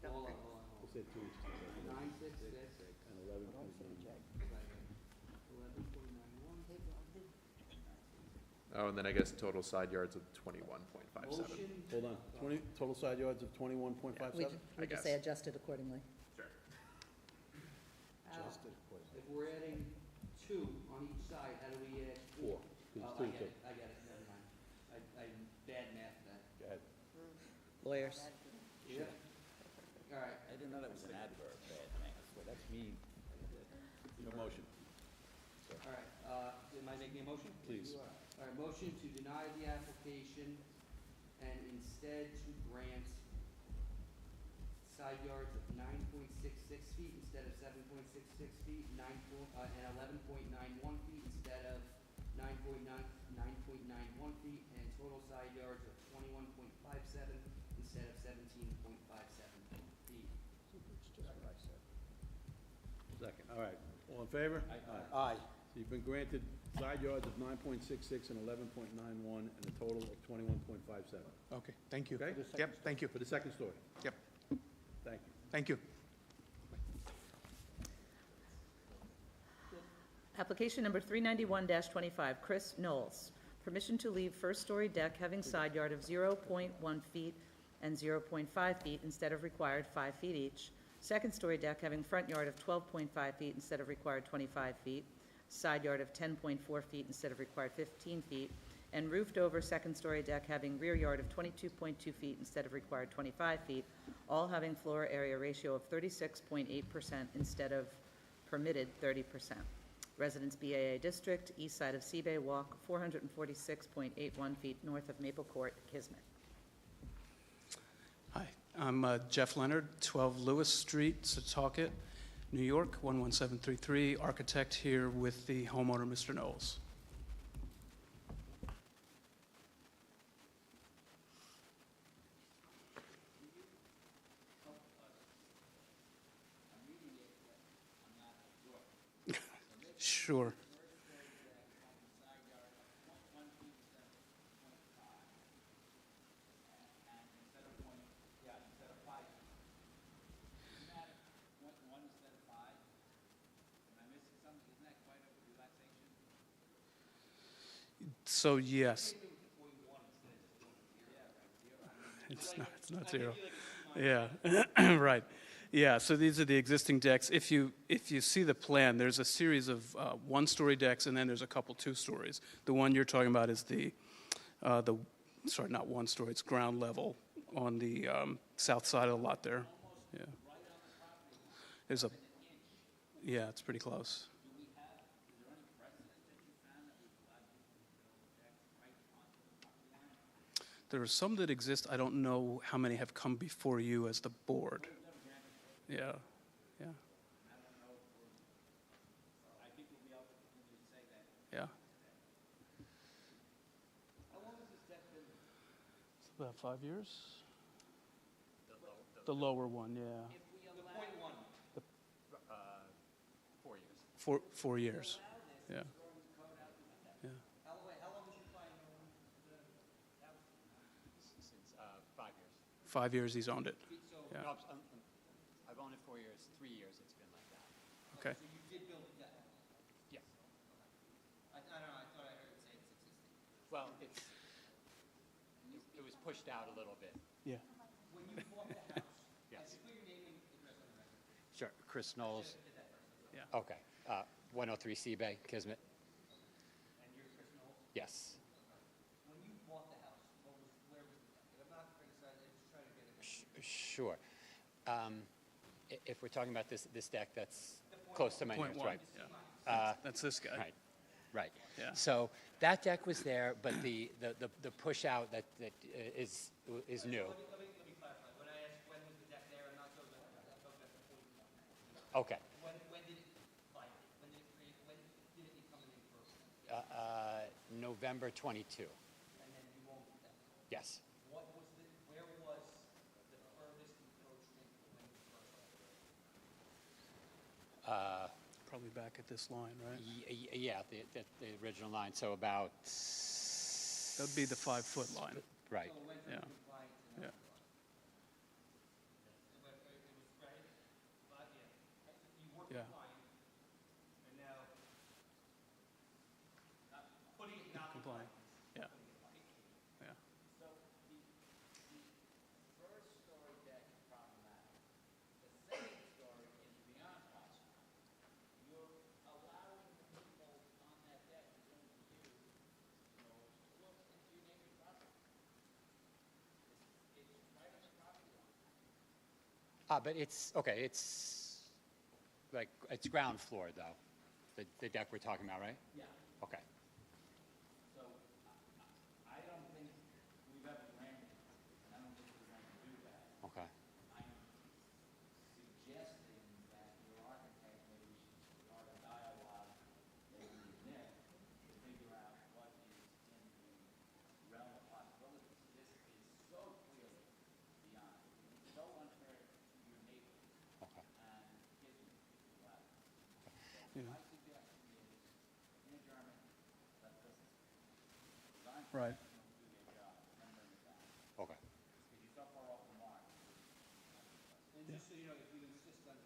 Let's add 2 inches. 966 And 11.9. Oh, and then I guess total side yards of 21.57. Hold on, 20, total side yards of 21.57? We just say adjusted accordingly. Adjusted If we're adding 2 on each side, how do we add 4? 4, 'cause Oh, it's 2, I get it, never mind. I'm bad math then. Go ahead. Lawyers. Yeah. All right. I didn't know that was an adverb, bad math, well, that's me. Your motion. All right, am I making a motion? Please. All right, motion to deny the application and instead to grant side yards of 9.66 feet instead of 7.66 feet, and 11.91 feet instead of 9.91 feet, and total side yards of 21.57 instead of 17.57 feet. Second, all right. All in favor? Aye. So you've been granted side yards of 9.66 and 11.91, and a total of 21.57. Okay, thank you. Okay? Yep, thank you. For the second story. Yep, Thank you. thank you. Application number 391-25, Chris Knowles. Permission to leave first-story deck having side yard of 0.1 feet and 0.5 feet instead of required 5 feet each. Second-story deck having front yard of 12.5 feet instead of required 25 feet. Side yard of 10.4 feet instead of required 15 feet. And roofed-over second-story deck having rear yard of 22.2 feet instead of required 25 feet, all having floor area ratio of 36.8% instead of permitted 30%. Residence BAA District, east side of Seabay Walk, 446.81 feet north of Maple Court, Kismet. Hi, I'm Jeff Leonard, 12 Lewis Street, Setauket, New York, 11733, architect here with the homeowner, Mr. Knowles. Sure. So, yes. It's not zero. Yeah, right. Yeah, so these are the existing decks. If you see the plan, there's a series of one-story decks, and then there's a couple two-stories. The one you're talking about is sorry, not one story, it's ground level on the south side of the lot there. Yeah. Yeah, it's pretty close. There are some that exist. I don't know how many have come before you as the board. Yeah, yeah. Yeah. It's about 5 years? The lower one, yeah. The point one. 4 years. 4 years, yeah. Yeah. How long was you planning on the house? Since 5 years. 5 years he's owned it. So, Yeah. no, I've owned it 4 years. 3 years it's been like that. Okay. So you did build the deck? Yes. I don't know, I thought I heard it say it's existing. Well, it was pushed out a little bit. Yeah. When you bought the house, Yes. put your name and address on the record. Sure. Chris Knowles. Yeah. Okay. 103 Seabay, Kismet. And you're Chris Knowles? Yes. When you bought the house, where was the deck? I'm not criticizing, I'm just trying to get it. Sure. If we're talking about this deck, that's close to my Point neighbors, one, right? yeah. That's this guy. Right, right. Yeah. So that deck was there, but the push out that is new. Let me clarify. When I asked when was the deck there, I'm not talking about the point one. Okay. When did it become an encroachment? November 22. And then you owned the deck? Yes. Where was the furthest encroachment when you first owned it? Probably back at this line, right? Yeah, the original line, so about... That would be the 5-foot line. Right. So it went Yeah. from compliant to Yeah. non-compliant. It was granted, 5 years. You were Yeah. compliant, and now putting it not Compliant. Yeah. Yeah. So the first story deck is problematic. The second story is beyond possible. You're allowing the people on that deck, presumably you, to look into your neighbor's property. It's right on the property line. But it's like, it's ground floor, though, the deck we're talking about, right? Yeah. Okay. So I don't think we've ever granted, and I don't think we're going to do that. Okay. I'm suggesting that your architect maybe should start a dialogue, maybe with Nick, to figure out what is in the realm of possibilities. This is so clearly beyond, it's so unfair to your neighbors. Okay. And gives me well. Yeah. My suggestion is, in German, let this design Right. professionals do their job, and bring it back. Okay. Because you're so far off the mark. And just so you know, if you insist on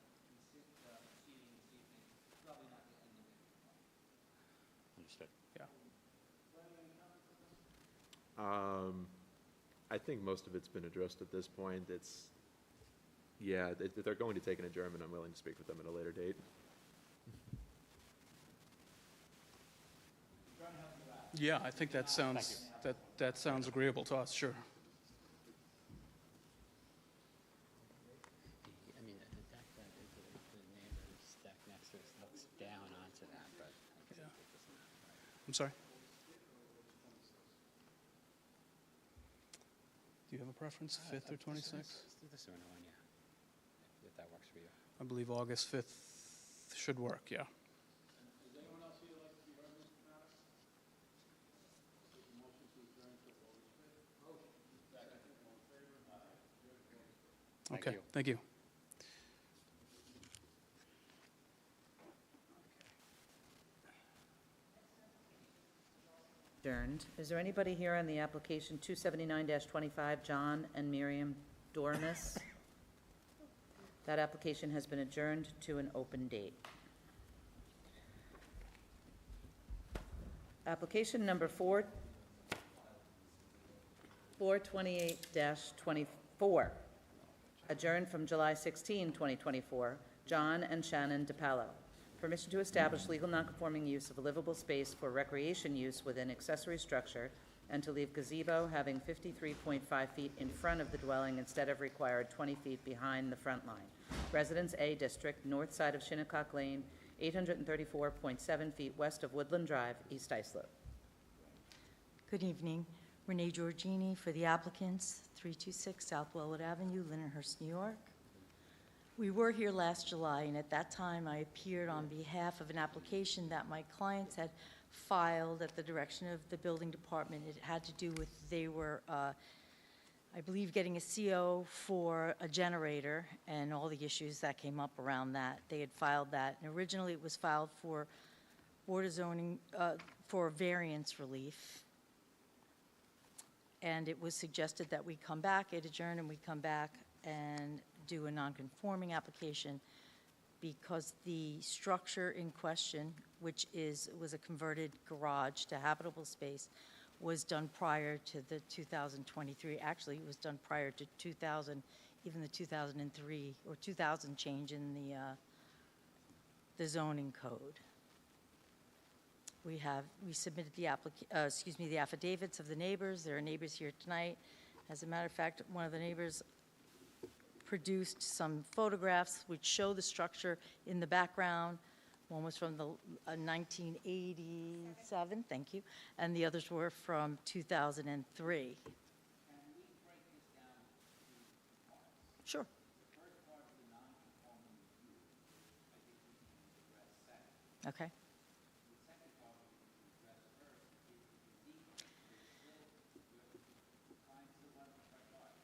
proceeding this evening, it's probably not the end of it. Understood. Yeah. I think most of it's been addressed at this point. If they're going to take an adjournment, I'm willing to speak with them at a later date. Yeah, I think that sounds, that sounds agreeable to us, sure. I mean, the deck that is the neighbor's deck next to us looks down onto that, but I guess Yeah. it doesn't matter, right? I'm sorry? Do you have a preference, 5th or 26th? Let's do the sooner one, yeah, if that works for you. I believe August 5th should work, yeah. Does anyone else here like to be heard, Mr. Maddox? Motion to adjourn to August 5th. Motion. Second. All in favor? Aye. Thank Okay, you. thank you. Adjourned. Is there anybody here on the application 279-25, John and Miriam Dormus? That application has been adjourned to an open date. Application number 428-24, adjourned from July 16, 2024, John and Shannon DiPaolo. Permission to establish legal nonconforming use of a livable space for recreation use within accessory structure and to leave gazebo having 53.5 feet in front of the dwelling instead of required 20 feet behind the front line. Residence A District, north side of Shinnecock Lane, 834.7 feet west of Woodland Drive, East Islip. Good evening. Renee Giorgini for the applicants, 326 South Wellwood Avenue, Lindenhurst, New York. We were here last July, and at that time, I appeared on behalf of an application that my clients had filed at the direction of the building department. It had to do with, they were, I believe, getting a CO for a generator and all the issues that came up around that. They had filed that, and originally it was filed for Board of Zoning, for variance relief. And it was suggested that we come back, it adjourned, and we come back and do a non-conforming application because the structure in question, which was a converted garage to habitable space, was done prior to the 2023. Actually, it was done prior to 2000, even the 2003 or 2000 change in the zoning code. We submitted the the affidavits of the neighbors. There are neighbors here tonight. As a matter of fact, one of the neighbors produced some photographs which show the structure in the background. One was from the 1987, thank you, and the others were from 2003. Sure. Okay.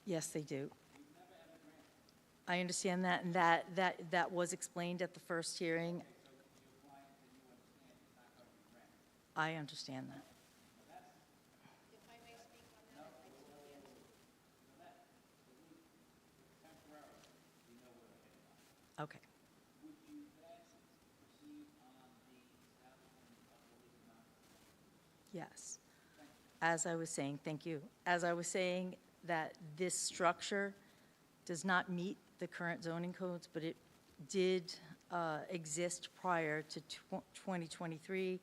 Yes, they do. I understand that, and that was explained at the first hearing. I understand that. Okay. Yes. As I was saying, thank you. As I was saying, that this structure does not meet the current zoning codes, but it did exist prior to 2023.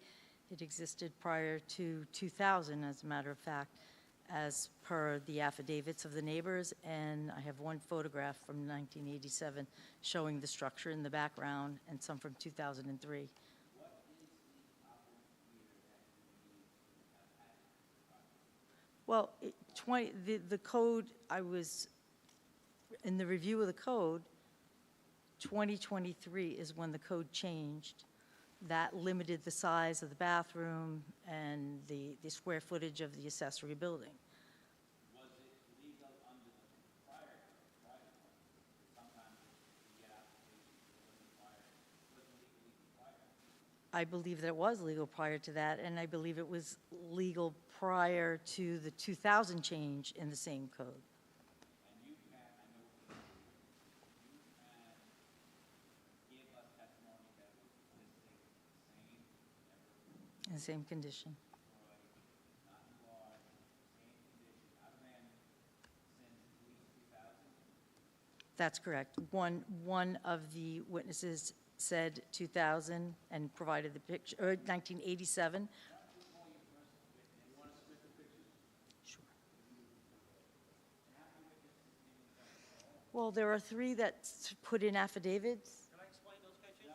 It existed prior to 2000, as a matter of fact, as per the affidavits of the neighbors, and I have one photograph from 1987 showing the structure in the background and some from 2003. Well, the code, I was, in the review of the code, 2023 is when the code changed. That limited the size of the bathroom and the square footage of the accessory building. Was it legal under the prior code? Sometimes you get applications that wasn't legally required. I believe that it was legal prior to that, and I believe it was legal prior to the 2000 change in the same code. And you can, I know you can give us testimony that was listed In the same condition. not large, same condition, I've been since at least 2000. That's correct. One of the witnesses said 2000 and provided the picture, or 1987. Sure. Well, there are 3 that put in affidavits. Can I explain those pictures?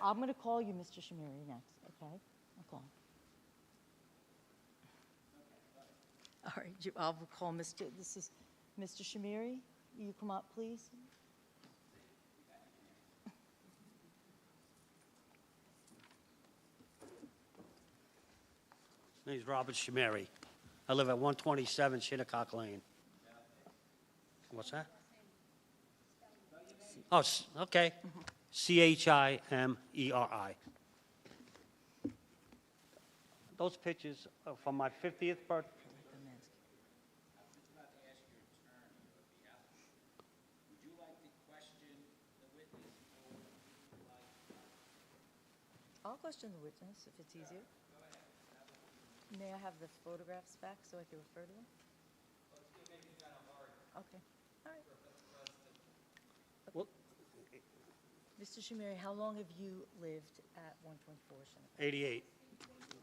I'm going to call you, Mr. Shamiri, next, okay? I'll call him. All right, I'll call this is Mr. Shamiri. Will you come up, please? My name's Robert Shamiri. I live at 127 Shinnecock Lane. What's that? Oh, okay. Chimeri. Those pictures are from my 50th birthday. I'll question the witness if it's easier. may I have the photographs back so I can refer to them? Okay, all right. Well, Mr. Shamiri, how long have you lived at 124 Shinnecock? 88,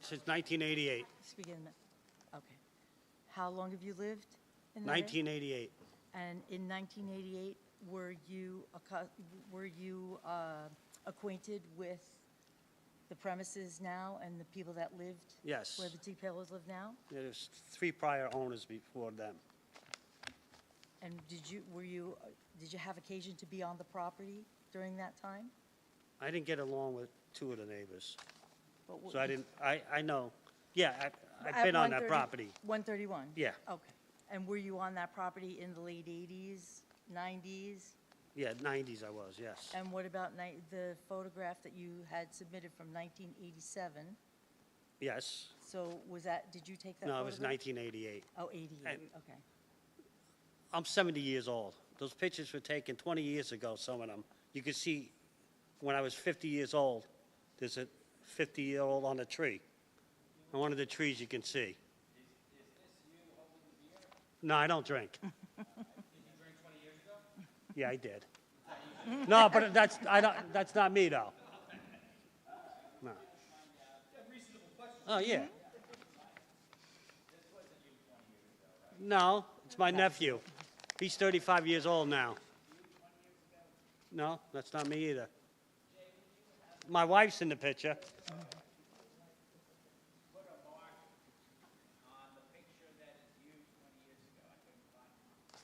since 1988. Let's begin, okay. How long have you lived in that area? 1988. And in 1988, were you acquainted with the premises now and the people that lived? Yes. Where the T-Pillars live now? There's 3 prior owners before them. And did you have occasion to be on the property during that time? I didn't get along with 2 of the neighbors, But what- so I didn't, I know. Yeah, I've At been on that 130 property. 131? Yeah. Okay. And were you on that property in the late 80s, 90s? Yeah, 90s I was, yes. And what about the photograph that you had submitted from 1987? Yes. So did you take that No, photograph? it was 1988. Oh, 88, And- okay. I'm 70 years old. Those pictures were taken 20 years ago, some of them. You can see when I was 50 years old, there's a 50-year-old on a tree. On one of the trees you can see. No, I don't drink. Did you drink 20 years ago? Yeah, I did. No, but that's not me, though. No. Oh, yeah. No, it's my nephew. He's 35 years old now. No, that's not me either. My wife's in the picture.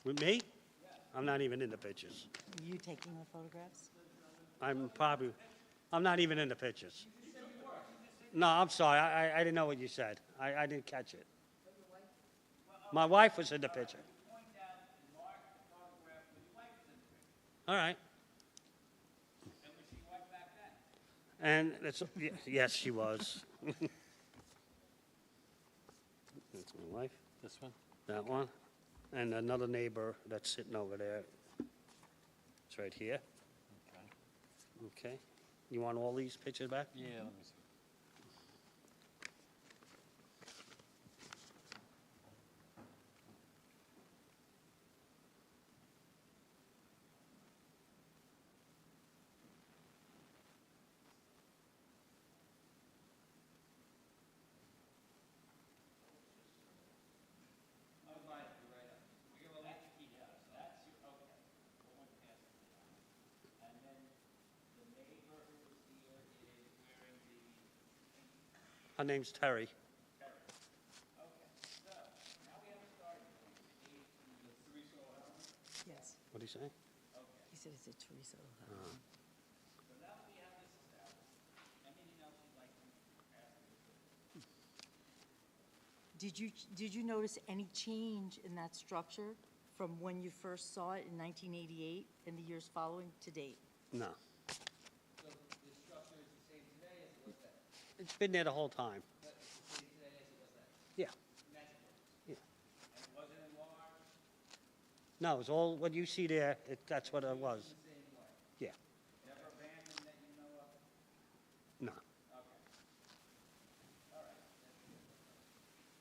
With me? I'm not even in the pictures. You taking the photographs? I'm not even in the pictures. No, I'm sorry, I didn't know what you said. I didn't catch it. My wife was in the picture. All right. And it's, yes, she was. That's my wife. This one? That one. And another neighbor that's sitting over there. It's right here. Okay. You want all these pictures back? Yeah, let me see. Her name's Terry. Yes. What do you say? He said it's a Teresa O'Hara. Did you notice any change in that structure from when you first saw it in 1988 and the years following to date? No. So the structure is the same today as it was then? It's been there the whole time. But it's the same today as it was then? Yeah. Magically? Yeah. And it wasn't enlarged? No, it's all, what you see there, that's what it was. The same way? Yeah. Never abandoned that you know of? No. Okay. All right.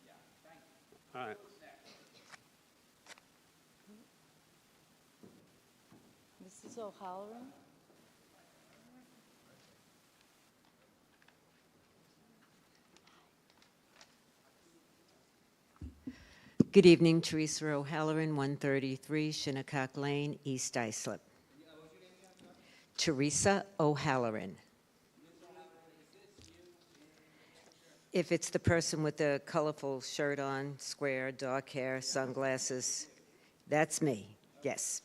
Yeah, thank you. All right. What's next? Mrs. O'Halloran? Good evening, Teresa O'Halloran, 133 Shinnecock Lane, East Islip. Teresa O'Halloran. If it's the person with the colorful shirt on, square, dark hair, sunglasses, that's me, yes.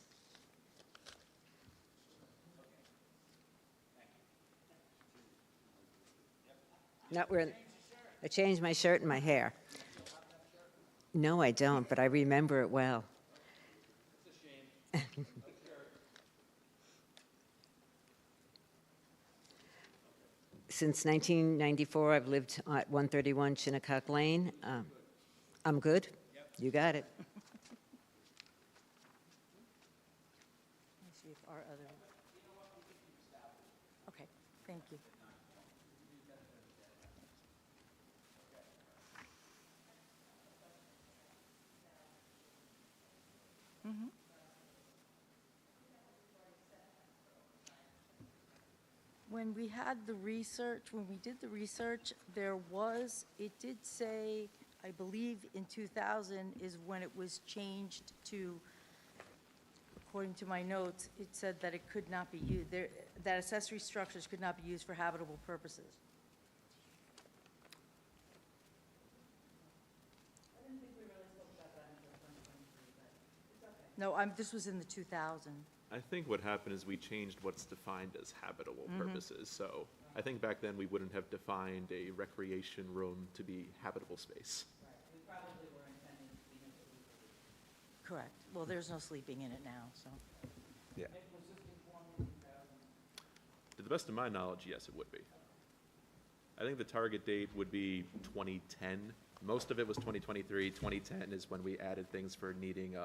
Not wearing, I changed my shirt and my hair. No, I don't, but I remember it well. Since 1994, I've lived at 131 Shinnecock Lane. I'm good. You got it. Let me see if our other. Okay, thank you. When we had the research, when we did the research, it did say, I believe in 2000 is when it was changed to, according to my notes, it said that it could not be used, that accessory structures could not be used for habitable purposes. No, this was in the 2000. I think what happened is we changed what's defined as habitable purposes. So I think back then we wouldn't have defined a recreation room to be habitable space. Correct. Well, there's no sleeping in it now, so. Yeah. To the best of my knowledge, yes, it would be. I think the target date would be 2010. Most of it was 2023. 2010 is when we added things for needing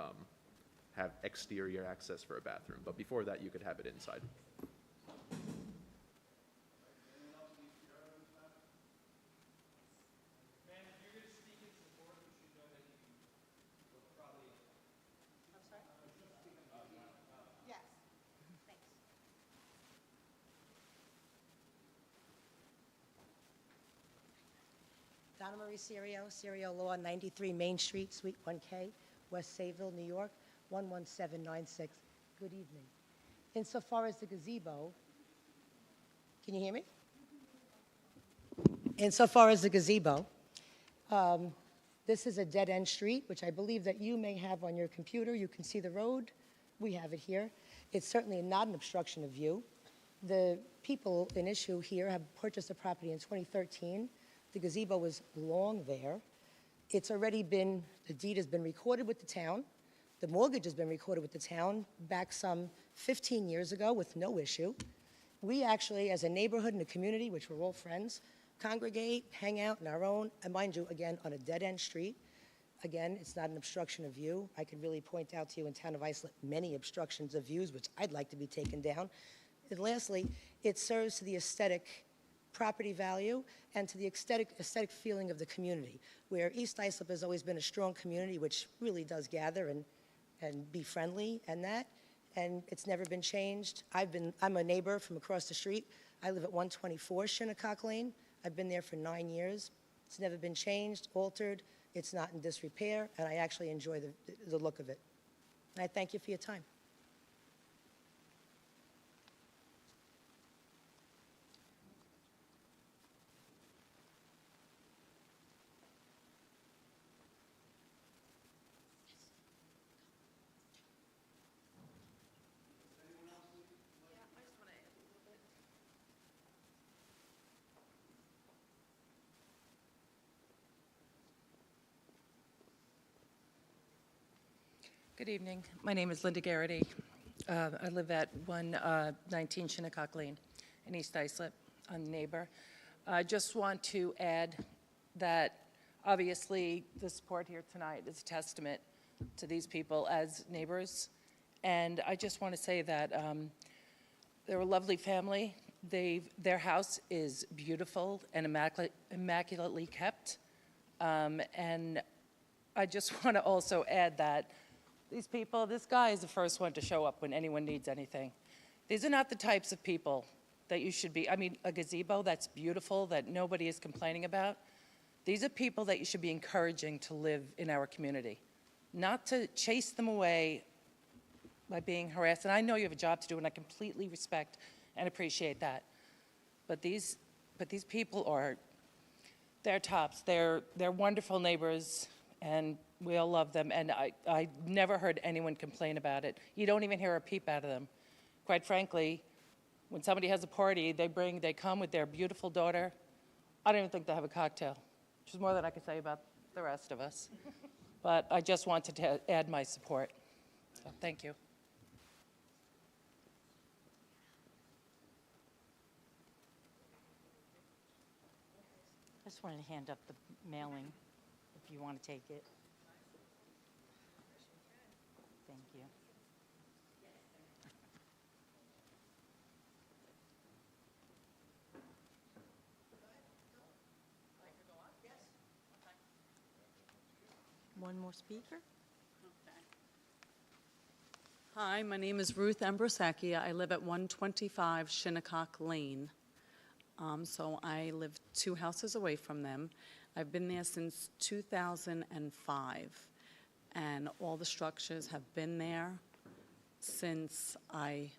have exterior access for a bathroom. But before that, you could have it inside. Donna Marie Serio, Serio Law, 93 Main Street, Suite 1K, West Sayville, New York, 11796. Good evening. Insofar as the gazebo, can you hear me? Insofar as the gazebo, this is a dead-end street, which I believe that you may have on your computer. You can see the road. We have it here. It's certainly not an obstruction of view. The people in issue here have purchased the property in 2013. The gazebo was long there. It's already been, the deed has been recorded with the town. The mortgage has been recorded with the town back some 15 years ago with no issue. We actually, as a neighborhood and a community, which we're all friends, congregate, hang out in our own, and mind you, again, on a dead-end street. Again, it's not an obstruction of view. I could really point out to you in town of Islip many obstructions of views, which I'd like to be taken down. And lastly, it serves to the aesthetic property value and to the aesthetic feeling of the community, where East Islip has always been a strong community, which really does gather and be friendly and that, and it's never been changed. I'm a neighbor from across the street. I live at 124 Shinnecock Lane. I've been there for 9 years. It's never been changed, altered. It's not in disrepair, and I actually enjoy the look of it. And I thank you for your time. Good evening. My name is Linda Garrity. I live at 119 Shinnecock Lane in East Islip. I'm a neighbor. I just want to add that obviously the support here tonight is a testament to these people as neighbors. And I just want to say that they're a lovely family. Their house is beautiful and immaculately kept. And I just want to also add that these people, this guy is the first one to show up when anyone needs anything. These are not the types of people that you should be, I mean, a gazebo that's beautiful, that nobody is complaining about. These are people that you should be encouraging to live in our community, not to chase them away by being harassed. And I know you have a job to do, and I completely respect and appreciate that. But these people are, they're tops. They're wonderful neighbors, and we all love them, and I never heard anyone complain about it. You don't even hear a peep out of them. Quite frankly, when somebody has a party, they come with their beautiful daughter. I don't even think they have a cocktail, which is more than I can say about the rest of us. But I just wanted to add my support. So thank you. I just wanted to hand up the mailing if you want to take it. Thank you. One more speaker? Hi, my name is Ruth Ambrosacchi. I live at 125 Shinnecock Lane. So I live 2 houses away from them. I've been there since 2005, and all the structures have been there since I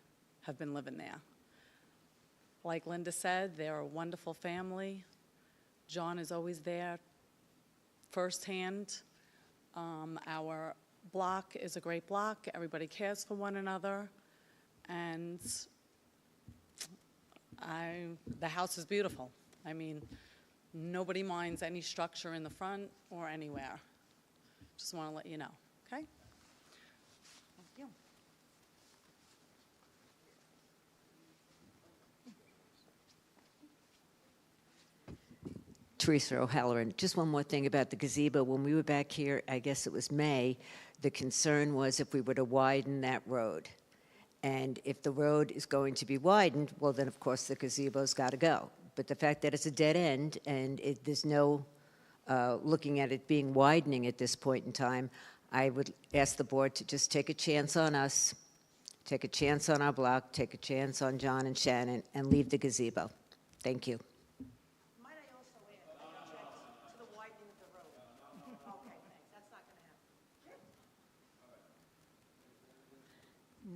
have been living there. Like Linda said, they're a wonderful family. John is always there firsthand. Our block is a great block. Everybody cares for one another, and the house is beautiful. I mean, nobody minds any structure in the front or anywhere. Just want to let you know, okay? Thank you. Teresa O'Halloran, just one more thing about the gazebo. When we were back here, I guess it was May, the concern was if we were to widen that road. And if the road is going to be widened, well, then, of course, the gazebo's got to go. But the fact that it's a dead end and there's no looking at it being widening at this point in time, I would ask the board to just take a chance on us, take a chance on our block, take a chance on John and Shannon, and leave the gazebo. Thank you.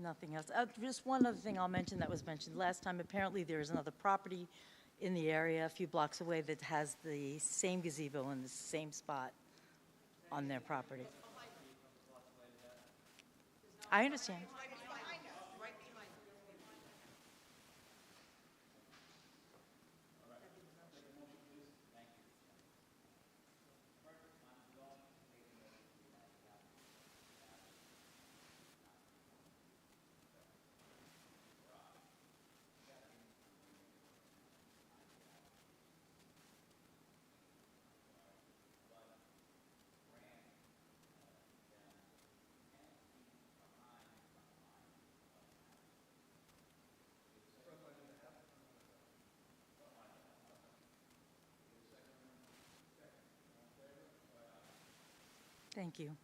Nothing else. Just one other thing I'll mention that was mentioned last time. Apparently, there is another property in the area a few blocks away that has the same gazebo in the same spot on their property. I understand. Thank you.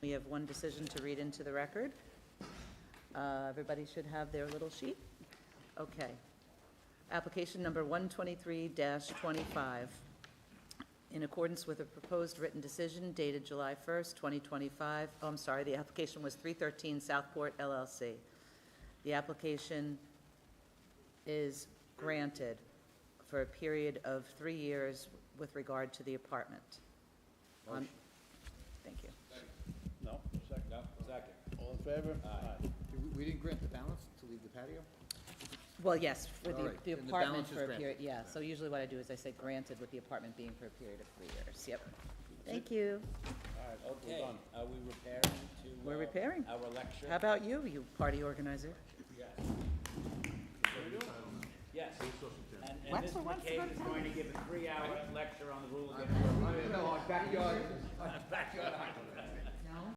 We have one decision to read into the record. Everybody should have their little sheet. Okay. Application number 123-25. In accordance with a proposed written decision dated July 1st, 2025. Oh, I'm sorry, the application was 313 Southport LLC. The application is granted for a period of 3 years with regard to the apartment. Thank you. No? Second? No, second. All in favor? Aye. We didn't grant the balance to leave the patio? Well, yes, for All right, the and the apartment balance is for a granted. period, yeah. So usually what I do is I say granted with the apartment being for a period of 3 years. Yep. Thank you. All right, Okay, we're done. are we repairing to? We're repairing. Our lecture? How about you, you party organizer? Yes. Yes. And Mr. McCabe is going to give a 3-hour lecture on the rules of. No, on backyard. Backyard.